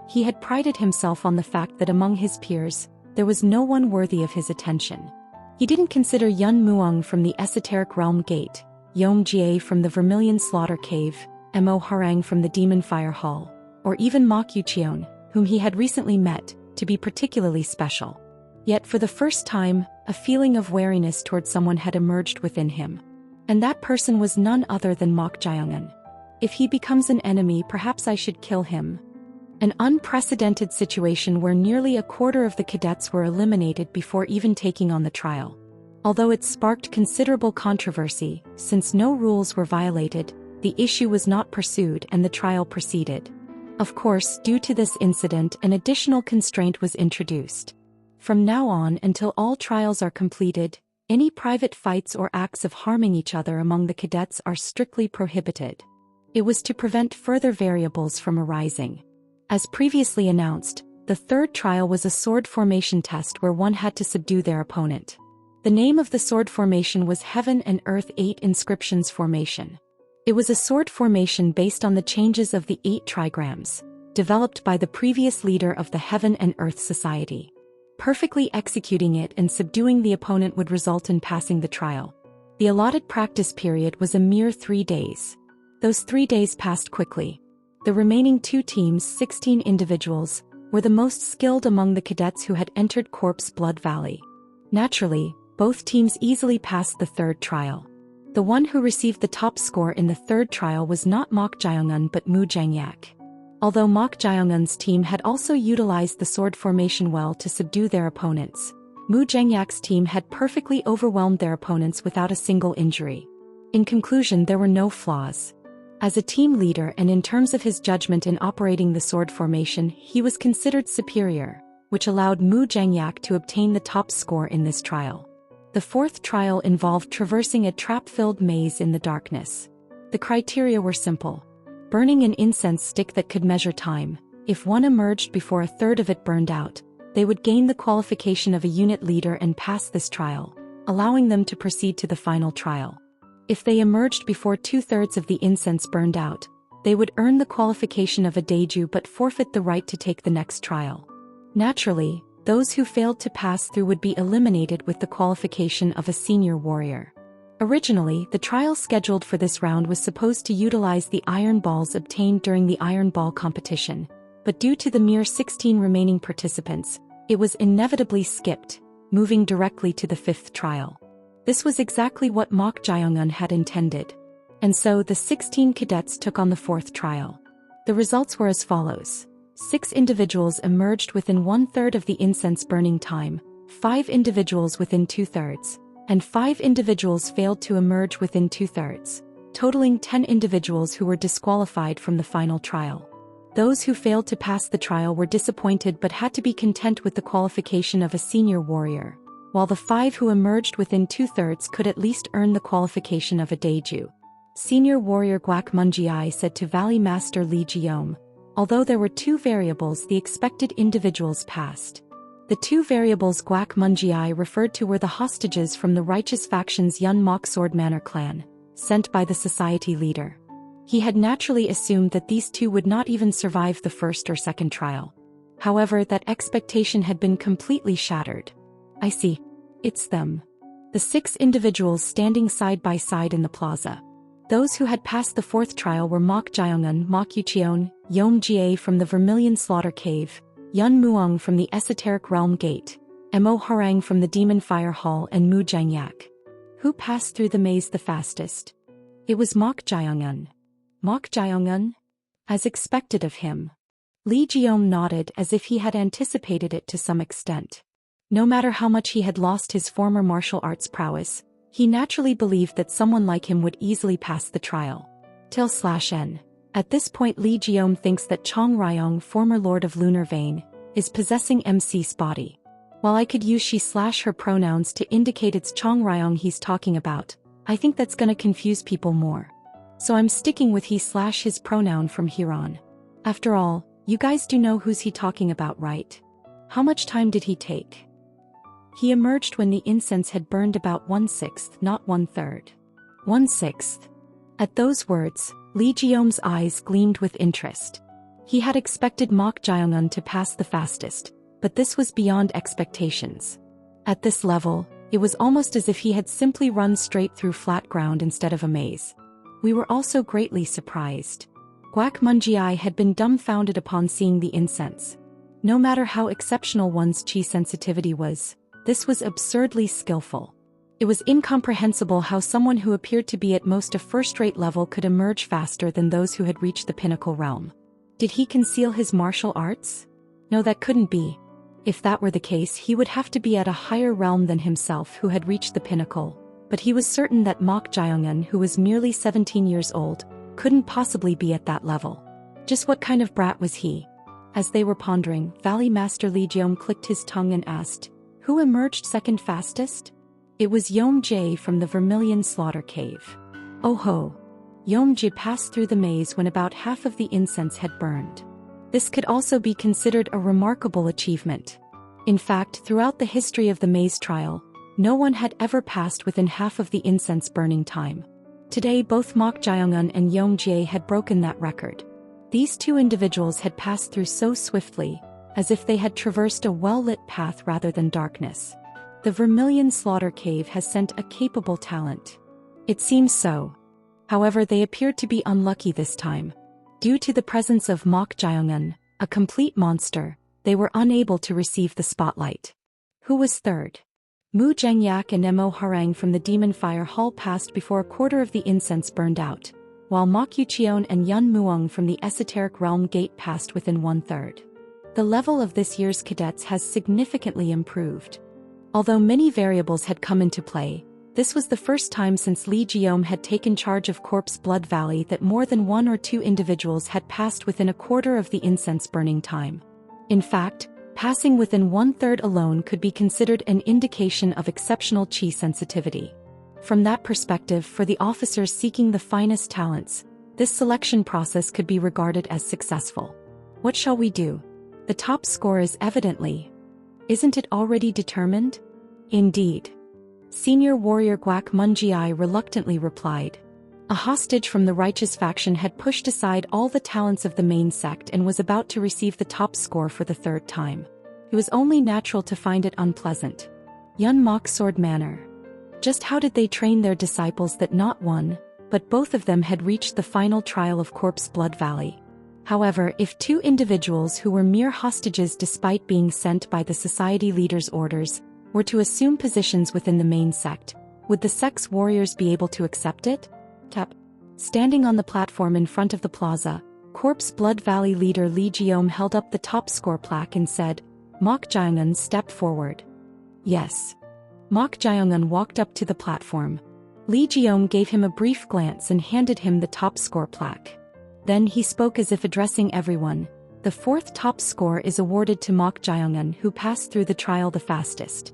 He had prided himself on the fact that among his peers, there was no one worthy of his attention. He didn't consider Yun Muong from the Esoteric Realm Gate, Yom Jie from the Vermilion Slaughter Cave, Mo Harang from the Demon Fire Hall, or even Mok Yucheon, whom he had recently met, to be particularly special. Yet for the first time, a feeling of wariness toward someone had emerged within him. And that person was none other than Mok Jae-eun. If he becomes an enemy, perhaps I should kill him. An unprecedented situation where nearly a quarter of the cadets were eliminated before even taking on the trial. Although it sparked considerable controversy, since no rules were violated, the issue was not pursued and the trial proceeded. Of course, due to this incident, an additional constraint was introduced. From now on until all trials are completed, any private fights or acts of harming each other among the cadets are strictly prohibited. It was to prevent further variables from arising. As previously announced, the third trial was a sword formation test where one had to subdue their opponent. The name of the sword formation was Heaven and Earth 8 Inscriptions Formation. It was a sword formation based on the changes of the 8 trigrams, developed by the previous leader of the Heaven and Earth Society. Perfectly executing it and subduing the opponent would result in passing the trial. The allotted practice period was a mere 3 days. Those 3 days passed quickly. The remaining 2 teams, 16 individuals, were the most skilled among the cadets who had entered Corpse Blood Valley. Naturally, both teams easily passed the third trial. The one who received the top score in the third trial was not Mok Jae-eun but Mu Jang-yak. Although Mok Jae-eun's team had also utilized the sword formation well to subdue their opponents, Mu Jang-yak's team had perfectly overwhelmed their opponents without a single injury. In conclusion, there were no flaws. As a team leader and in terms of his judgment in operating the sword formation, he was considered superior, which allowed Mu Jang-yak to obtain the top score in this trial. The fourth trial involved traversing a trap-filled maze in the darkness. The criteria were simple. Burning an incense stick that could measure time. If one emerged before a third of it burned out, they would gain the qualification of a unit leader and pass this trial, allowing them to proceed to the final trial. If they emerged before 2/3 of the incense burned out, they would earn the qualification of a Daiju but forfeit the right to take the next trial. Naturally, those who failed to pass through would be eliminated with the qualification of a senior warrior. Originally, the trial scheduled for this round was supposed to utilize the iron balls obtained during the iron ball competition, but due to the mere 16 remaining participants, it was inevitably skipped, moving directly to the fifth trial. This was exactly what Mok Jae-eun had intended. And so the 16 cadets took on the fourth trial. The results were as follows. 6 individuals emerged within 1/3 of the incense burning time, 5 individuals within 2/3, and 5 individuals failed to emerge within 2/3, totaling 10 individuals who were disqualified from the final trial. Those who failed to pass the trial were disappointed but had to be content with the qualification of a senior warrior, while the 5 who emerged within 2/3 could at least earn the qualification of a Daiju. Senior warrior Guak Munji said to Valley Master Lee Ji-yeom, although there were 2 variables, the expected individuals passed. The 2 variables Guak Munji referred to were the hostages from the righteous faction's Yun Mok Sword Manor clan, sent by the society leader. He had naturally assumed that these 2 would not even survive the first or second trial. However, that expectation had been completely shattered. I see. It's them. The 6 individuals standing side by side in the plaza. Those who had passed the fourth trial were Mok Jae-eun, Mok Yucheon, Yeom Jie from the Vermilion Slaughter Cave, Yun Muong from the Esoteric Realm Gate, Mo Harang from the Demon Fire Hall, and Mu Jang-yak. Who passed through the maze the fastest? It was Mok Jae-eun. Mok Jae-eun? As expected of him. Lee Ji-yeom nodded as if he had anticipated it to some extent. No matter how much he had lost his former martial arts prowess, he naturally believed that someone like him would easily pass the trial. Till/n. At this point, Lee Ji-yeom thinks that Chong Ryong, former Lord of Lunar Vein, is possessing MC's body. While I could use she/her pronouns to indicate it's Chong Ryong he's talking about, I think that's gonna confuse people more. So I'm sticking with he/his pronoun from here on. After all, you guys do know who's he talking about, right? How much time did he take? He emerged when the incense had burned about 1/6, not 1/3. 1/6. At those words, Lee Ji-yeom's eyes gleamed with interest. He had expected Mok Jae-eun to pass the fastest, but this was beyond expectations. At this level, it was almost as if he had simply run straight through flat ground instead of a maze. We were also greatly surprised. Guak Munjiai had been dumbfounded upon seeing the incense. No matter how exceptional one's qi sensitivity was, this was absurdly skillful. It was incomprehensible how someone who appeared to be at most a first-rate level could emerge faster than those who had reached the pinnacle realm. Did he conceal his martial arts? No, that couldn't be. If that were the case, he would have to be at a higher realm than himself who had reached the pinnacle. But he was certain that Mok Jiong'un, who was merely 17 years old, couldn't possibly be at that level. Just what kind of brat was he? As they were pondering, Valley Master Li Jiom clicked his tongue and asked, "Who emerged second fastest?" It was Yom Jae from the Vermilion Slaughter Cave. Oh ho! Yom Jae passed through the maze when about half of the incense had burned. This could also be considered a remarkable achievement. In fact, throughout the history of the maze trial, no one had ever passed within half of the incense burning time. Today both Mok Jiong'un and Yom Jae had broken that record. These two individuals had passed through so swiftly, as if they had traversed a well-lit path rather than darkness. The Vermilion Slaughter Cave has sent a capable talent. It seems so. However, they appeared to be unlucky this time. Due to the presence of Mok Jiong'un, a complete monster, they were unable to receive the spotlight. Who was third? Mu Zhengyak and Mo Harang from the Demon Fire Hall passed before a quarter of the incense burned out, while Mok Yuqion and Yun Muong from the Esoteric Realm Gate passed within 1/3. The level of this year's cadets has significantly improved. Although many variables had come into play, this was the first time since Li Jiom had taken charge of Corpse Blood Valley that more than one or two individuals had passed within a quarter of the incense burning time. In fact, passing within 1/3 alone could be considered an indication of exceptional qi sensitivity. From that perspective, for the officers seeking the finest talents, this selection process could be regarded as successful. What shall we do? The top score is evidently... Isn't it already determined? Indeed. Senior warrior Guak Munjiai reluctantly replied. A hostage from the righteous faction had pushed aside all the talents of the main sect and was about to receive the top score for the third time. It was only natural to find it unpleasant. Yun Mok Sword Manor. Just how did they train their disciples that not one, but both of them had reached the final trial of Corpse Blood Valley? However, if two individuals who were mere hostages despite being sent by the society leader's orders, were to assume positions within the main sect, would the sect's warriors be able to accept it? Standing on the platform in front of the plaza, Corpse Blood Valley leader Li Jiom held up the top score plaque and said, "Mok Jiong'un, step forward." Yes. Mok Jiong'un walked up to the platform. Li Jiom gave him a brief glance and handed him the top score plaque. Then he spoke as if addressing everyone. The fourth top score is awarded to Mok Jiong'un, who passed through the trial the fastest.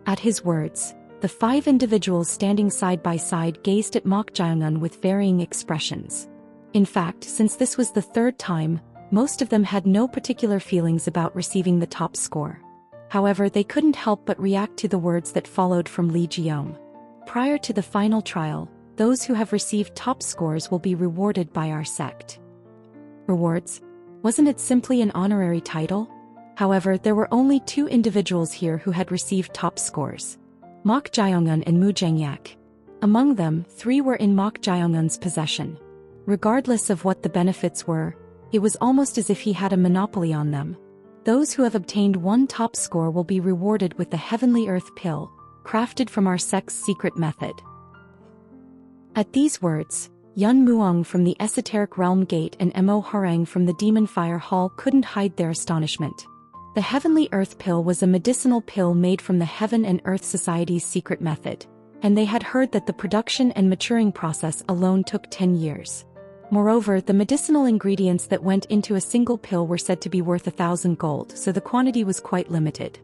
At his words, the 5 individuals standing side by side gazed at Mok Jiong'un with varying expressions. In fact, since this was the third time, most of them had no particular feelings about receiving the top score. However, they couldn't help but react to the words that followed from Li Jiom. Prior to the final trial, those who have received top scores will be rewarded by our sect. Rewards? Wasn't it simply an honorary title? However, there were only 2 individuals here who had received top scores. Mok Jiong'un and Mu Zhengyak. Among them, 3 were in Mok Jiong'un's possession. Regardless of what the benefits were, it was almost as if he had a monopoly on them. Those who have obtained 1 top score will be rewarded with the Heavenly Earth Pill, crafted from our sect's secret method. At these words, Yun Muong from the Esoteric Realm Gate and Mo Harang from the Demon Fire Hall couldn't hide their astonishment. The Heavenly Earth Pill was a medicinal pill made from the Heaven and Earth Society's secret method, and they had heard that the production and maturing process alone took 10 years. Moreover, the medicinal ingredients that went into a single pill were said to be worth 1,000 gold, so the quantity was quite limited.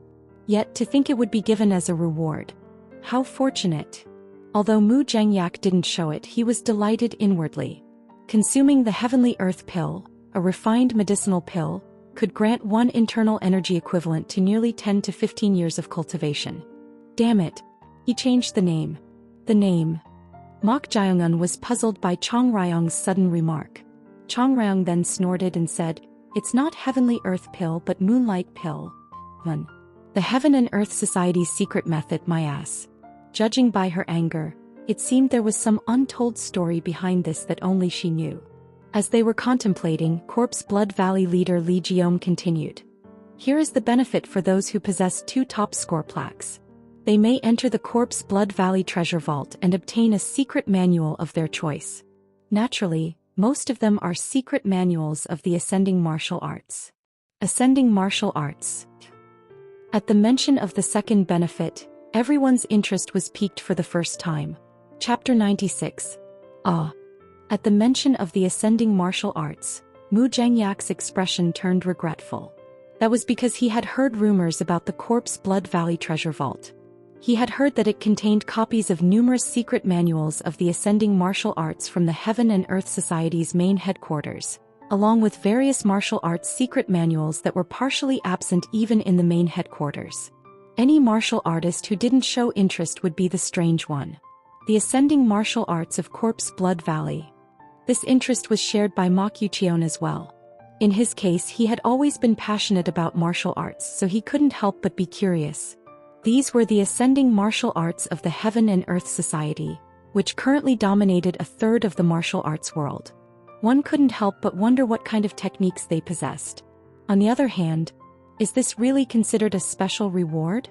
Yet, to think it would be given as a reward. How fortunate. Although Mu Zhengyak didn't show it, he was delighted inwardly. Consuming the Heavenly Earth Pill, a refined medicinal pill, could grant 1 internal energy equivalent to nearly 10 to 15 years of cultivation. Damn it. He changed the name. The name. Mok Jiong'un was puzzled by Chong Ryong's sudden remark. Chong Ryong then snorted and said, "It's not Heavenly Earth Pill but Moonlight Pill." The Heaven and Earth Society's secret method, my ass. Judging by her anger, It seemed there was some untold story behind this that only she knew. As they were contemplating, Corpse Blood Valley leader Li Jiom continued. Here is the benefit for those who possess 2 top score plaques. They may enter the Corpse Blood Valley treasure vault and obtain a secret manual of their choice. Naturally, most of them are secret manuals of the Ascending Martial Arts. Ascending Martial Arts. At the mention of the second benefit, everyone's interest was piqued for the first time. Chapter 96. At the mention of the Ascending Martial Arts, Mu Zhengyak's expression turned regretful. That was because he had heard rumors about the Corpse Blood Valley treasure vault. He had heard that it contained copies of numerous secret manuals of the Ascending Martial Arts from the Heaven and Earth Society's main headquarters, along with various martial arts secret manuals that were partially absent even in the main headquarters. Any martial artist who didn't show interest would be the strange one. The Ascending Martial Arts of Corpse Blood Valley. This interest was shared by Ma Qiuqian as well. In his case, he had always been passionate about martial arts, so he couldn't help but be curious. These were the Ascending Martial Arts of the Heaven and Earth Society, which currently dominated a third of the martial arts world. One couldn't help but wonder what kind of techniques they possessed. On the other hand, is this really considered a special reward?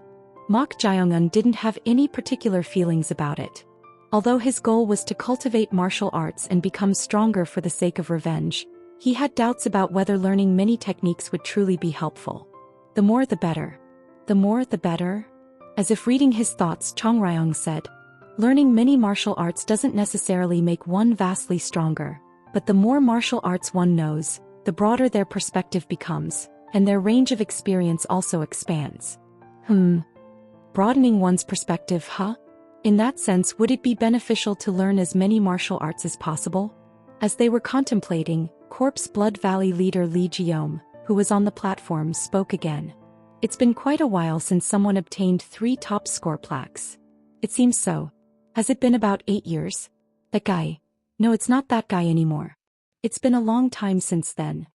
Mok Jiangun didn't have any particular feelings about it. Although his goal was to cultivate martial arts and become stronger for the sake of revenge, he had doubts about whether learning many techniques would truly be helpful. The more the better. The more the better? As if reading his thoughts, Chong Ryong said, learning many martial arts doesn't necessarily make one vastly stronger, but the more martial arts one knows, the broader their perspective becomes, and their range of experience also expands. Broadening one's perspective, huh? In that sense, would it be beneficial to learn as many martial arts as possible? As they were contemplating, Corpse Blood Valley leader Li Jiom, who was on the platform, spoke again. It's been quite a while since someone obtained 3 top score plaques. It seems so. Has it been about 8 years? That guy. No, it's not that guy anymore. It's been a long time since then.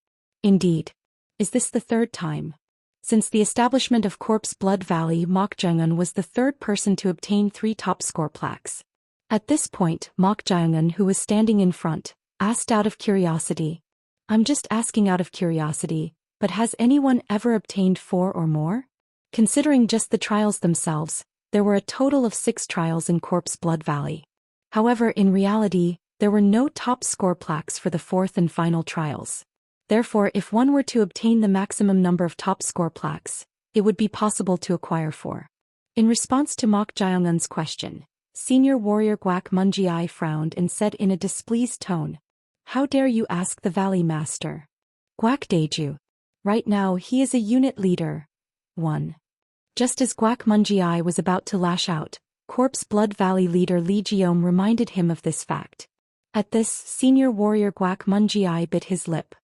Indeed. Is this the 3rd time? Since the establishment of Corpse Blood Valley, Mok Jiangun was the 3rd person to obtain 3 top score plaques. At this point, Mok Jiangun, who was standing in front, asked out of curiosity. I'm just asking out of curiosity, but has anyone ever obtained 4 or more? Considering just the trials themselves, there were a total of 6 trials in Corpse Blood Valley. However, in reality, there were no top score plaques for the 4th and final trials. Therefore, if one were to obtain the maximum number of top score plaques, it would be possible to acquire 4. In response to Mok Jiangun's question, Senior Warrior Guak Munjiai frowned and said in a displeased tone, "How dare you ask the Valley Master? Guak Daeju. Right now he is a unit leader." 1. Just as Guak Munjiai was about to lash out, Corpse Blood Valley leader Li Jiom reminded him of this fact. At this, Senior Warrior Guak Munjiai bit his lip.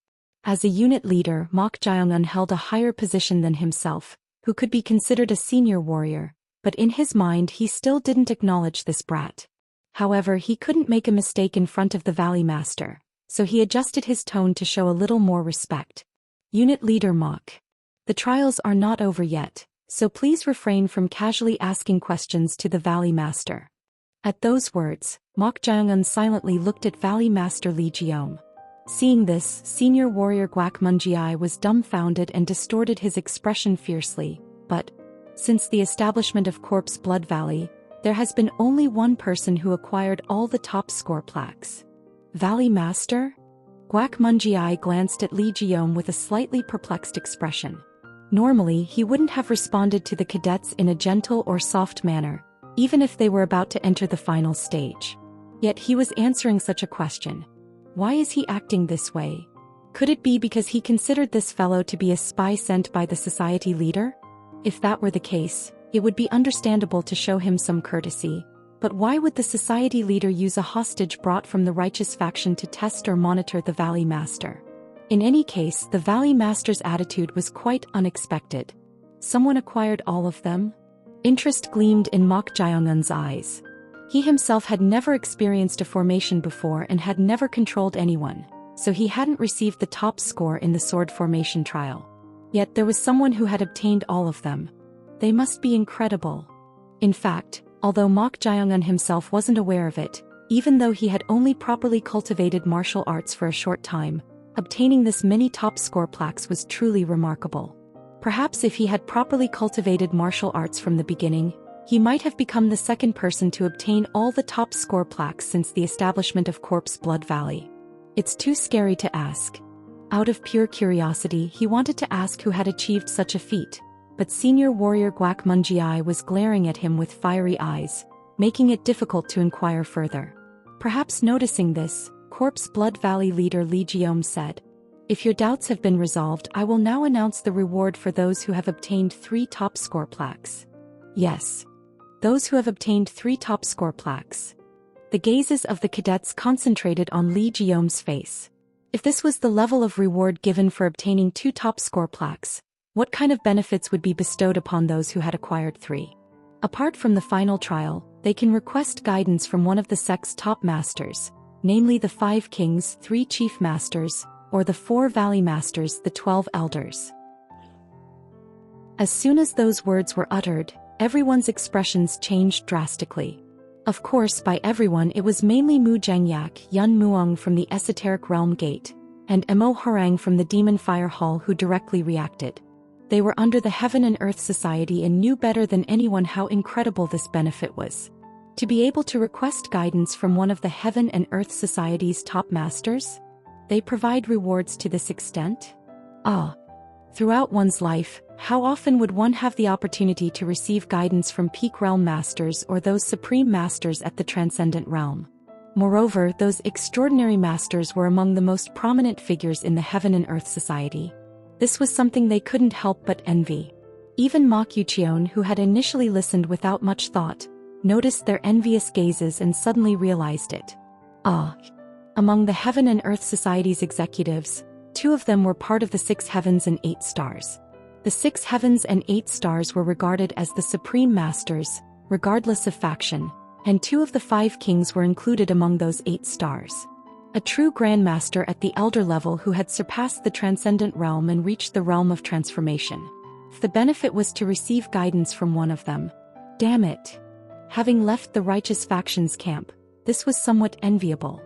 As a unit leader, Mok Jiangun held a higher position than himself, who could be considered a senior warrior, but in his mind he still didn't acknowledge this brat. However, he couldn't make a mistake in front of the Valley Master, so he adjusted his tone to show a little more respect. Unit Leader Mok. The trials are not over yet, so please refrain from casually asking questions to the Valley Master. At those words, Mok Jiangun silently looked at Valley Master Li Jiom. Seeing this, Senior Warrior Guak Munjiai was dumbfounded and distorted his expression fiercely, but, since the establishment of Corpse Blood Valley, there has been only one person who acquired all the top score plaques. Valley Master? Guak Munjiai glanced at Li Jiom with a slightly perplexed expression. Normally, he wouldn't have responded to the cadets in a gentle or soft manner, even if they were about to enter the final stage. Yet he was answering such a question. Why is he acting this way? Could it be because he considered this fellow to be a spy sent by the society leader? If that were the case, it would be understandable to show him some courtesy. But why would the society leader use a hostage brought from the righteous faction to test or monitor the Valley Master? In any case, the Valley Master's attitude was quite unexpected. Someone acquired all of them? Interest gleamed in Mok Jiangun's eyes. He himself had never experienced a formation before and had never controlled anyone, so he hadn't received the top score in the sword formation trial. Yet there was someone who had obtained all of them. They must be incredible. In fact, Although Mok Jae-un himself wasn't aware of it, even though he had only properly cultivated martial arts for a short time, obtaining this many top score plaques was truly remarkable. Perhaps if he had properly cultivated martial arts from the beginning, he might have become the second person to obtain all the top score plaques since the establishment of Corpse Blood Valley. It's too scary to ask. Out of pure curiosity, he wanted to ask who had achieved such a feat, but senior warrior Guak Munjiai was glaring at him with fiery eyes, making it difficult to inquire further. Perhaps noticing this, Corpse Blood Valley leader Lee Jiom said, "If your doubts have been resolved, I will now announce the reward for those who have obtained 3 top score plaques." Yes. Those who have obtained 3 top score plaques. The gazes of the cadets concentrated on Lee Jiom's face. If this was the level of reward given for obtaining 2 top score plaques, what kind of benefits would be bestowed upon those who had acquired 3? Apart from the final trial, they can request guidance from one of the sect's top masters, namely the 5 kings, 3 chief masters, or the 4 valley masters, the 12 elders. As soon as those words were uttered, everyone's expressions changed drastically. Of course, by everyone it was mainly Mu Zhengyak, Yun Muong from the Esoteric Realm Gate, and Mo Harang from the Demon Fire Hall who directly reacted. They were under the Heaven and Earth Society and knew better than anyone how incredible this benefit was. To be able to request guidance from one of the Heaven and Earth Society's top masters? They provide rewards to this extent? Throughout one's life, how often would one have the opportunity to receive guidance from peak realm masters or those supreme masters at the transcendent realm? Moreover, those extraordinary masters were among the most prominent figures in the Heaven and Earth Society. This was something they couldn't help but envy. Even Mok Yucheon, who had initially listened without much thought, noticed their envious gazes and suddenly realized it. Among the Heaven and Earth Society's executives, 2 of them were part of the 6 heavens and 8 stars. The 6 heavens and 8 stars were regarded as the supreme masters, regardless of faction, and 2 of the 5 kings were included among those 8 stars. A true grandmaster at the elder level who had surpassed the transcendent realm and reached the realm of transformation. The benefit was to receive guidance from one of them. Damn it. Having left the righteous faction's camp, this was somewhat enviable.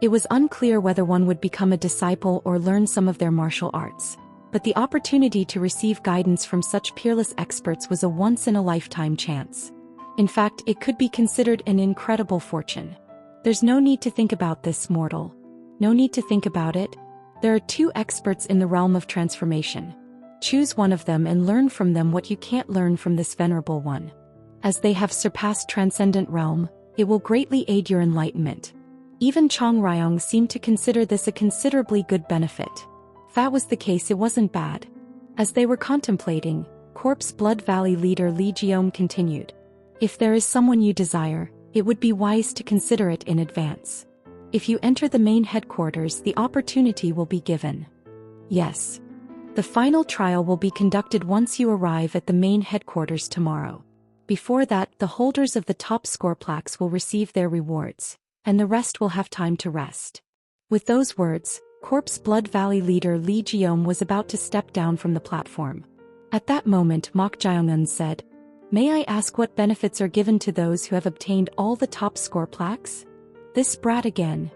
It was unclear whether one would become a disciple or learn some of their martial arts, but the opportunity to receive guidance from such peerless experts was a once-in-a-lifetime chance. In fact, it could be considered an incredible fortune. There's no need to think about this, mortal. No need to think about it. There are 2 experts in the realm of transformation. Choose one of them and learn from them what you can't learn from this venerable one. As they have surpassed transcendent realm, it will greatly aid your enlightenment. Even Chong Ryong seemed to consider this a considerably good benefit. If that was the case, it wasn't bad. As they were contemplating, Corpse Blood Valley leader Lee Jiom continued. If there is someone you desire, it would be wise to consider it in advance. If you enter the main headquarters, the opportunity will be given. Yes. The final trial will be conducted once you arrive at the main headquarters tomorrow. Before that, the holders of the top score plaques will receive their rewards, and the rest will have time to rest. With those words, Corpse Blood Valley leader Lee Jiom was about to step down from the platform. At that moment, Mok Jae-un said, "May I ask what benefits are given to those who have obtained all the top score plaques?" This brat again.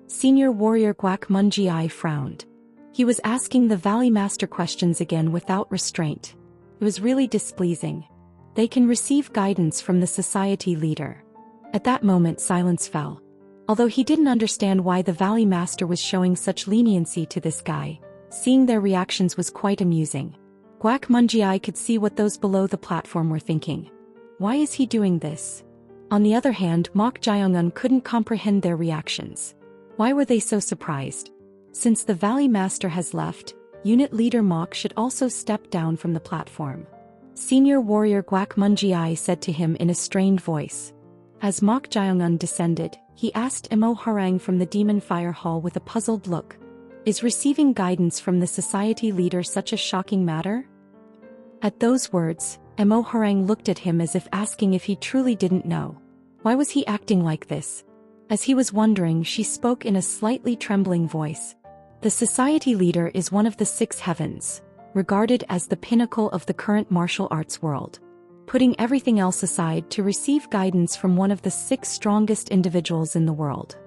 Senior warrior Guak Munjiai frowned. He was asking the Valley Master questions again without restraint. It was really displeasing. They can receive guidance from the society leader. At that moment, silence fell. Although he didn't understand why the Valley Master was showing such leniency to this guy, seeing their reactions was quite amusing. Guak Munjiai could see what those below the platform were thinking. Why is he doing this? On the other hand, Mok Jae-un couldn't comprehend their reactions. Why were they so surprised? Since the Valley Master has left, unit leader Mok should also step down from the platform. Senior warrior Guak Munjiai said to him in a strained voice. As Mok Jae-un descended, he asked Mo Harang from the Demon Fire Hall with a puzzled look. Is receiving guidance from the society leader such a shocking matter? At those words, Mo Harang looked at him as if asking if he truly didn't know. Why was he acting like this? As he was wondering, she spoke in a slightly trembling voice. The society leader is one of the 6 heavens, regarded as the pinnacle of the current martial arts world. putting everything else aside to receive guidance from one of the 6 strongest individuals in the world.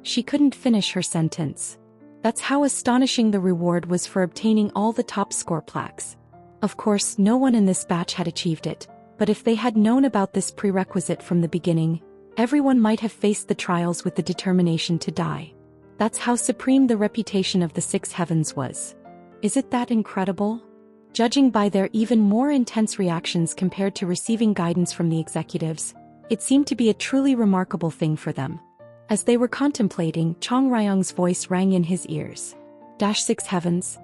She couldn't finish her sentence. That's how astonishing the reward was for obtaining all the top score plaques. Of course, no one in this batch had achieved it, but if they had known about this prerequisite from the beginning, everyone might have faced the trials with the determination to die. That's how supreme the reputation of the 6 heavens was. Is it that incredible? Judging by their even more intense reactions compared to receiving guidance from the executives, it seemed to be a truly remarkable thing for them. As they were contemplating, Chong Ryong's voice rang in his ears. "6 heavens?"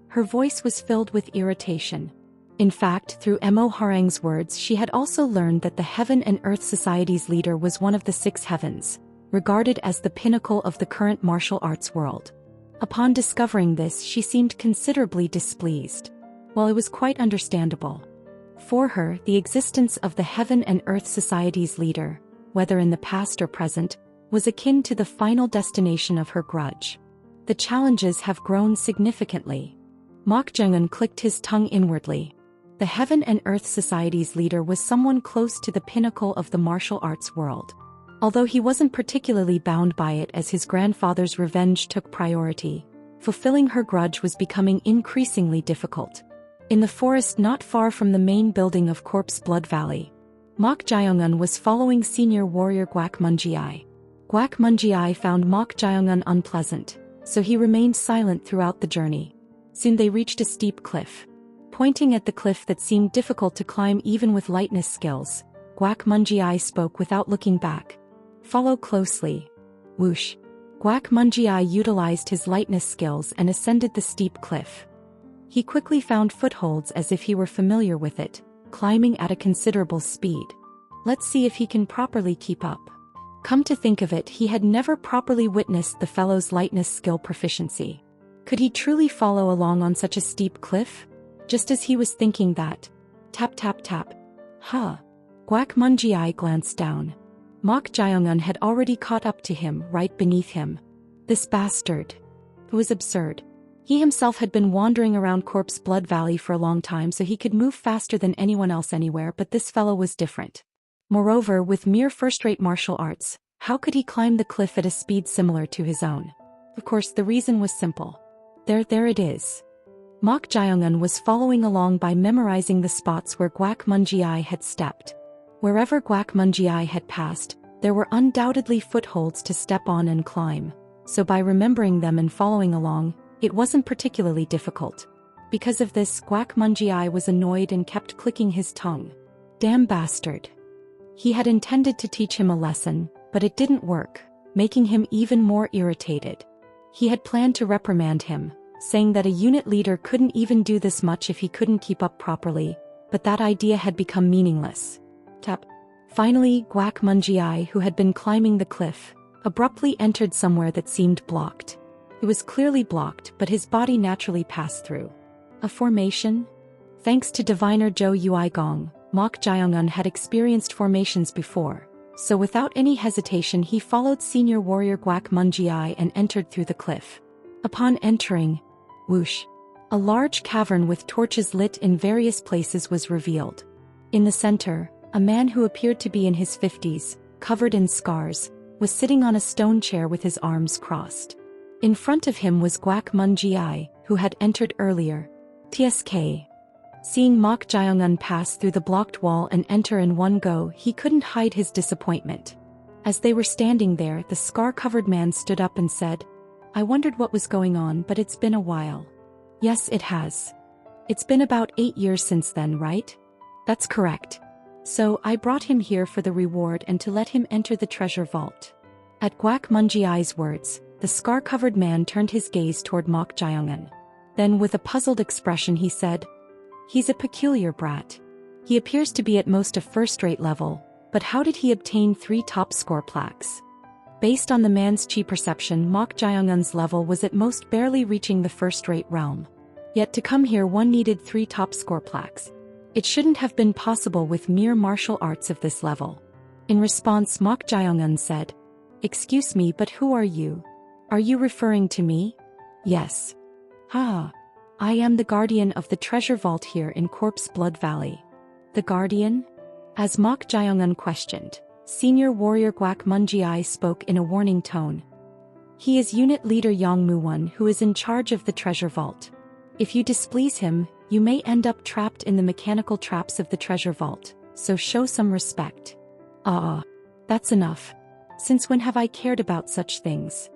Her voice was filled with irritation. In fact, through Mo Harang's words, she had also learned that the Heaven and Earth Society's leader was one of the 6 heavens, regarded as the pinnacle of the current martial arts world. Upon discovering this, she seemed considerably displeased. Well, it was quite understandable. For her, the existence of the Heaven and Earth Society's leader, whether in the past or present, was akin to the final destination of her grudge. The challenges have grown significantly. Mok Jung-un clicked his tongue inwardly. The Heaven and Earth Society's leader was someone close to the pinnacle of the martial arts world. Although he wasn't particularly bound by it as his grandfather's revenge took priority, fulfilling her grudge was becoming increasingly difficult. In the forest not far from the main building of Corpse Blood Valley, Mok Jaeong-un was following senior warrior Guak Munji-ai. Guak Munji-ai found Mok Jaeong-un unpleasant, so he remained silent throughout the journey. Soon they reached a steep cliff. Pointing at the cliff that seemed difficult to climb even with lightness skills, Guak Munji-ai spoke without looking back. "Follow closely." Whoosh. Guak Munji-ai utilized his lightness skills and ascended the steep cliff. He quickly found footholds as if he were familiar with it, climbing at a considerable speed. Let's see if he can properly keep up. Come to think of it, he had never properly witnessed the fellow's lightness skill proficiency. Could he truly follow along on such a steep cliff? Just as he was thinking that, tap tap tap. Guak Munji-ai glanced down. Mok Jaeong-un had already caught up to him right beneath him. This bastard. It was absurd. He himself had been wandering around Corpse Blood Valley for a long time so he could move faster than anyone else anywhere, but this fellow was different. Moreover, with mere first-rate martial arts, how could he climb the cliff at a speed similar to his own? Of course, the reason was simple. There it is. Mok Jaeong-un was following along by memorizing the spots where Guak Munji-ai had stepped. Wherever Guak Munji-ai had passed, there were undoubtedly footholds to step on and climb, so by remembering them and following along, it wasn't particularly difficult. Because of this, Guak Munji-ai was annoyed and kept clicking his tongue. Damn bastard. He had intended to teach him a lesson, but it didn't work, making him even more irritated. He had planned to reprimand him, saying that a unit leader couldn't even do this much if he couldn't keep up properly, but that idea had become meaningless. Tap. Finally, Guak Munji-ai, who had been climbing the cliff, abruptly entered somewhere that seemed blocked. It was clearly blocked, but his body naturally passed through. A formation? Thanks to diviner Zhou Yuigong, Mok Jaeong-un had experienced formations before, so without any hesitation he followed senior warrior Guak Munji-ai and entered through the cliff. Upon entering, whoosh, a large cavern with torches lit in various places was revealed. In the center, a man who appeared to be in his 50s, covered in scars, was sitting on a stone chair with his arms crossed. In front of him was Guak Munji-ai, who had entered earlier. TSK. Seeing Mok Jaeong-un pass through the blocked wall and enter in one go, he couldn't hide his disappointment. As they were standing there, the scar-covered man stood up and said, "I wondered what was going on, but it's been a while." "Yes, it has. It's been about 8 years since then, right?" "That's correct. So, I brought him here for the reward and to let him enter the treasure vault." At Guak Munji-ai's words, the scar-covered man turned his gaze toward Mok Jaeong-un. Then with a puzzled expression he said, "He's a peculiar brat. He appears to be at most a first-rate level, but how did he obtain 3 top score plaques?" Based on the man's chi perception, Mok Jaeong-un's level was at most barely reaching the first-rate realm. Yet to come here one needed 3 top score plaques. It shouldn't have been possible with mere martial arts of this level. In response, Mok Jaeong-un said, "Excuse me, but who are you? Are you referring to me?" "Yes." "I am the guardian of the treasure vault here in Corpse Blood Valley." The Guardian? As Mok Jaeong-un questioned, senior warrior Gwak Mun-ji spoke in a warning tone. He is unit leader Yang Mu-won, who is in charge of the treasure vault. If you displease him, you may end up trapped in the mechanical traps of the treasure vault, so show some respect. That's enough. Since when have I cared about such things?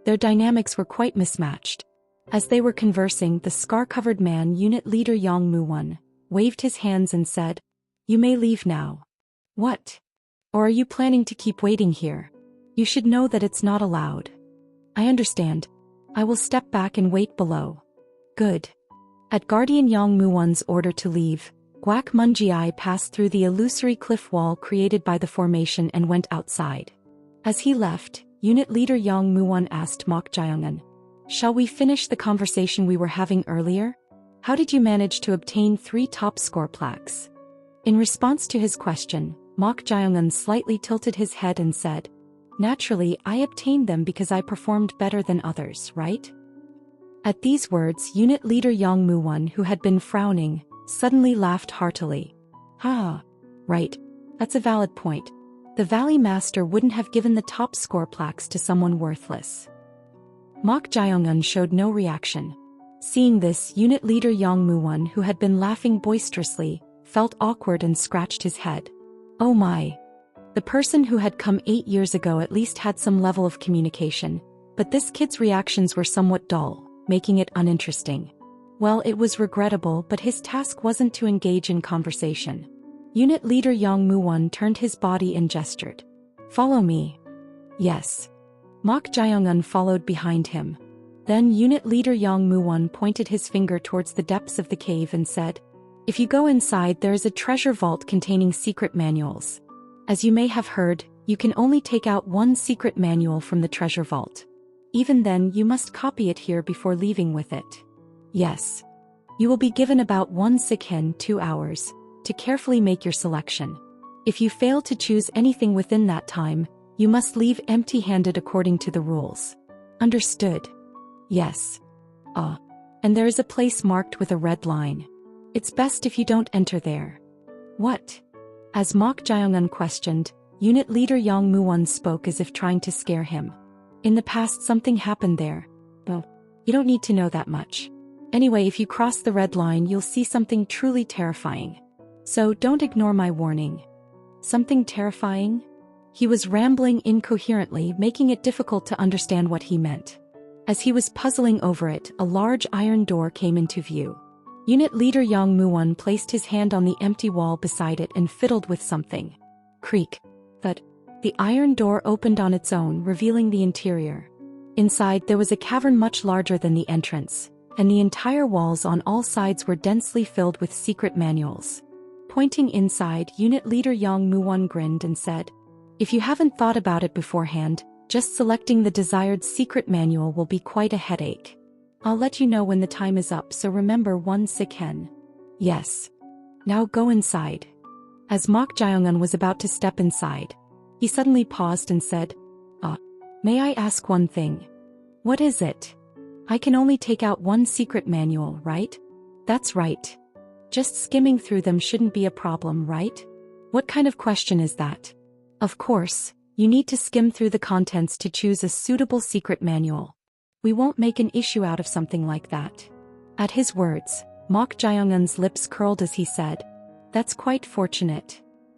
Their dynamics were quite mismatched. As they were conversing, the scar-covered man, unit leader Yang Mu-won, waved his hands and said, "You may leave now." What? Or are you planning to keep waiting here? You should know that it's not allowed. I understand. I will step back and wait below. Good. At Guardian Yang Mu-won's order to leave, Gwak Mun-ji passed through the illusory cliff wall created by the formation and went outside. As he left, unit leader Yang Mu-won asked Mok Jaeong-un, "Shall we finish the conversation we were having earlier? How did you manage to obtain 3 top score plaques?" In response to his question, Mok Jaeong-un slightly tilted his head and said, "Naturally, I obtained them because I performed better than others, right?" At these words, unit leader Yang Mu-won, who had been frowning, suddenly laughed heartily. Right. That's a valid point. The Valley Master wouldn't have given the top score plaques to someone worthless. Mok Jaeong-un showed no reaction. Seeing this, unit leader Yang Mu-won, who had been laughing boisterously, felt awkward and scratched his head. Oh my. The person who had come 8 years ago at least had some level of communication, but this kid's reactions were somewhat dull, making it uninteresting. Well, it was regrettable, but his task wasn't to engage in conversation. Unit leader Yang Mu-won turned his body and gestured. "Follow me." Yes. Mok Jaeong-un followed behind him. Then unit leader Yang Mu-won pointed his finger towards the depths of the cave and said, "If you go inside, there is a treasure vault containing secret manuals. As you may have heard, you can only take out 1 secret manual from the treasure vault. Even then, you must copy it here before leaving with it. Yes. You will be given about 1 sikhen 2 hours to carefully make your selection. If you fail to choose anything within that time, you must leave empty-handed according to the rules. Understood?" Yes. And there is a place marked with a red line. It's best if you don't enter there. What? As Mok Jaeong-un questioned, unit leader Yang Mu-won spoke as if trying to scare him. In the past something happened there. Well, you don't need to know that much. Anyway, if you cross the red line, you'll see something truly terrifying. So don't ignore my warning. Something terrifying? He was rambling incoherently, making it difficult to understand what he meant. As he was puzzling over it, a large iron door came into view. Unit leader Yang Mu-won placed his hand on the empty wall beside it and fiddled with something. Creak. Thud. The iron door opened on its own, revealing the interior. Inside, there was a cavern much larger than the entrance, and the entire walls on all sides were densely filled with secret manuals. Pointing inside, unit leader Yang Mu-won grinned and said, "If you haven't thought about it beforehand, just selecting the desired secret manual will be quite a headache. I'll let you know when the time is up, so remember 1 sikhen. Yes. Now go inside." As Mok Jaeong-un was about to step inside, he suddenly paused and said, May I ask one thing?" "What is it?" "I can only take out 1 secret manual, right?" "That's right. Just skimming through them shouldn't be a problem, right?" "What kind of question is that?" "Of course, you need to skim through the contents to choose a suitable secret manual. We won't make an issue out of something like that." At his words, Mok Jaeong-un's lips curled as he said, "That's quite fortunate."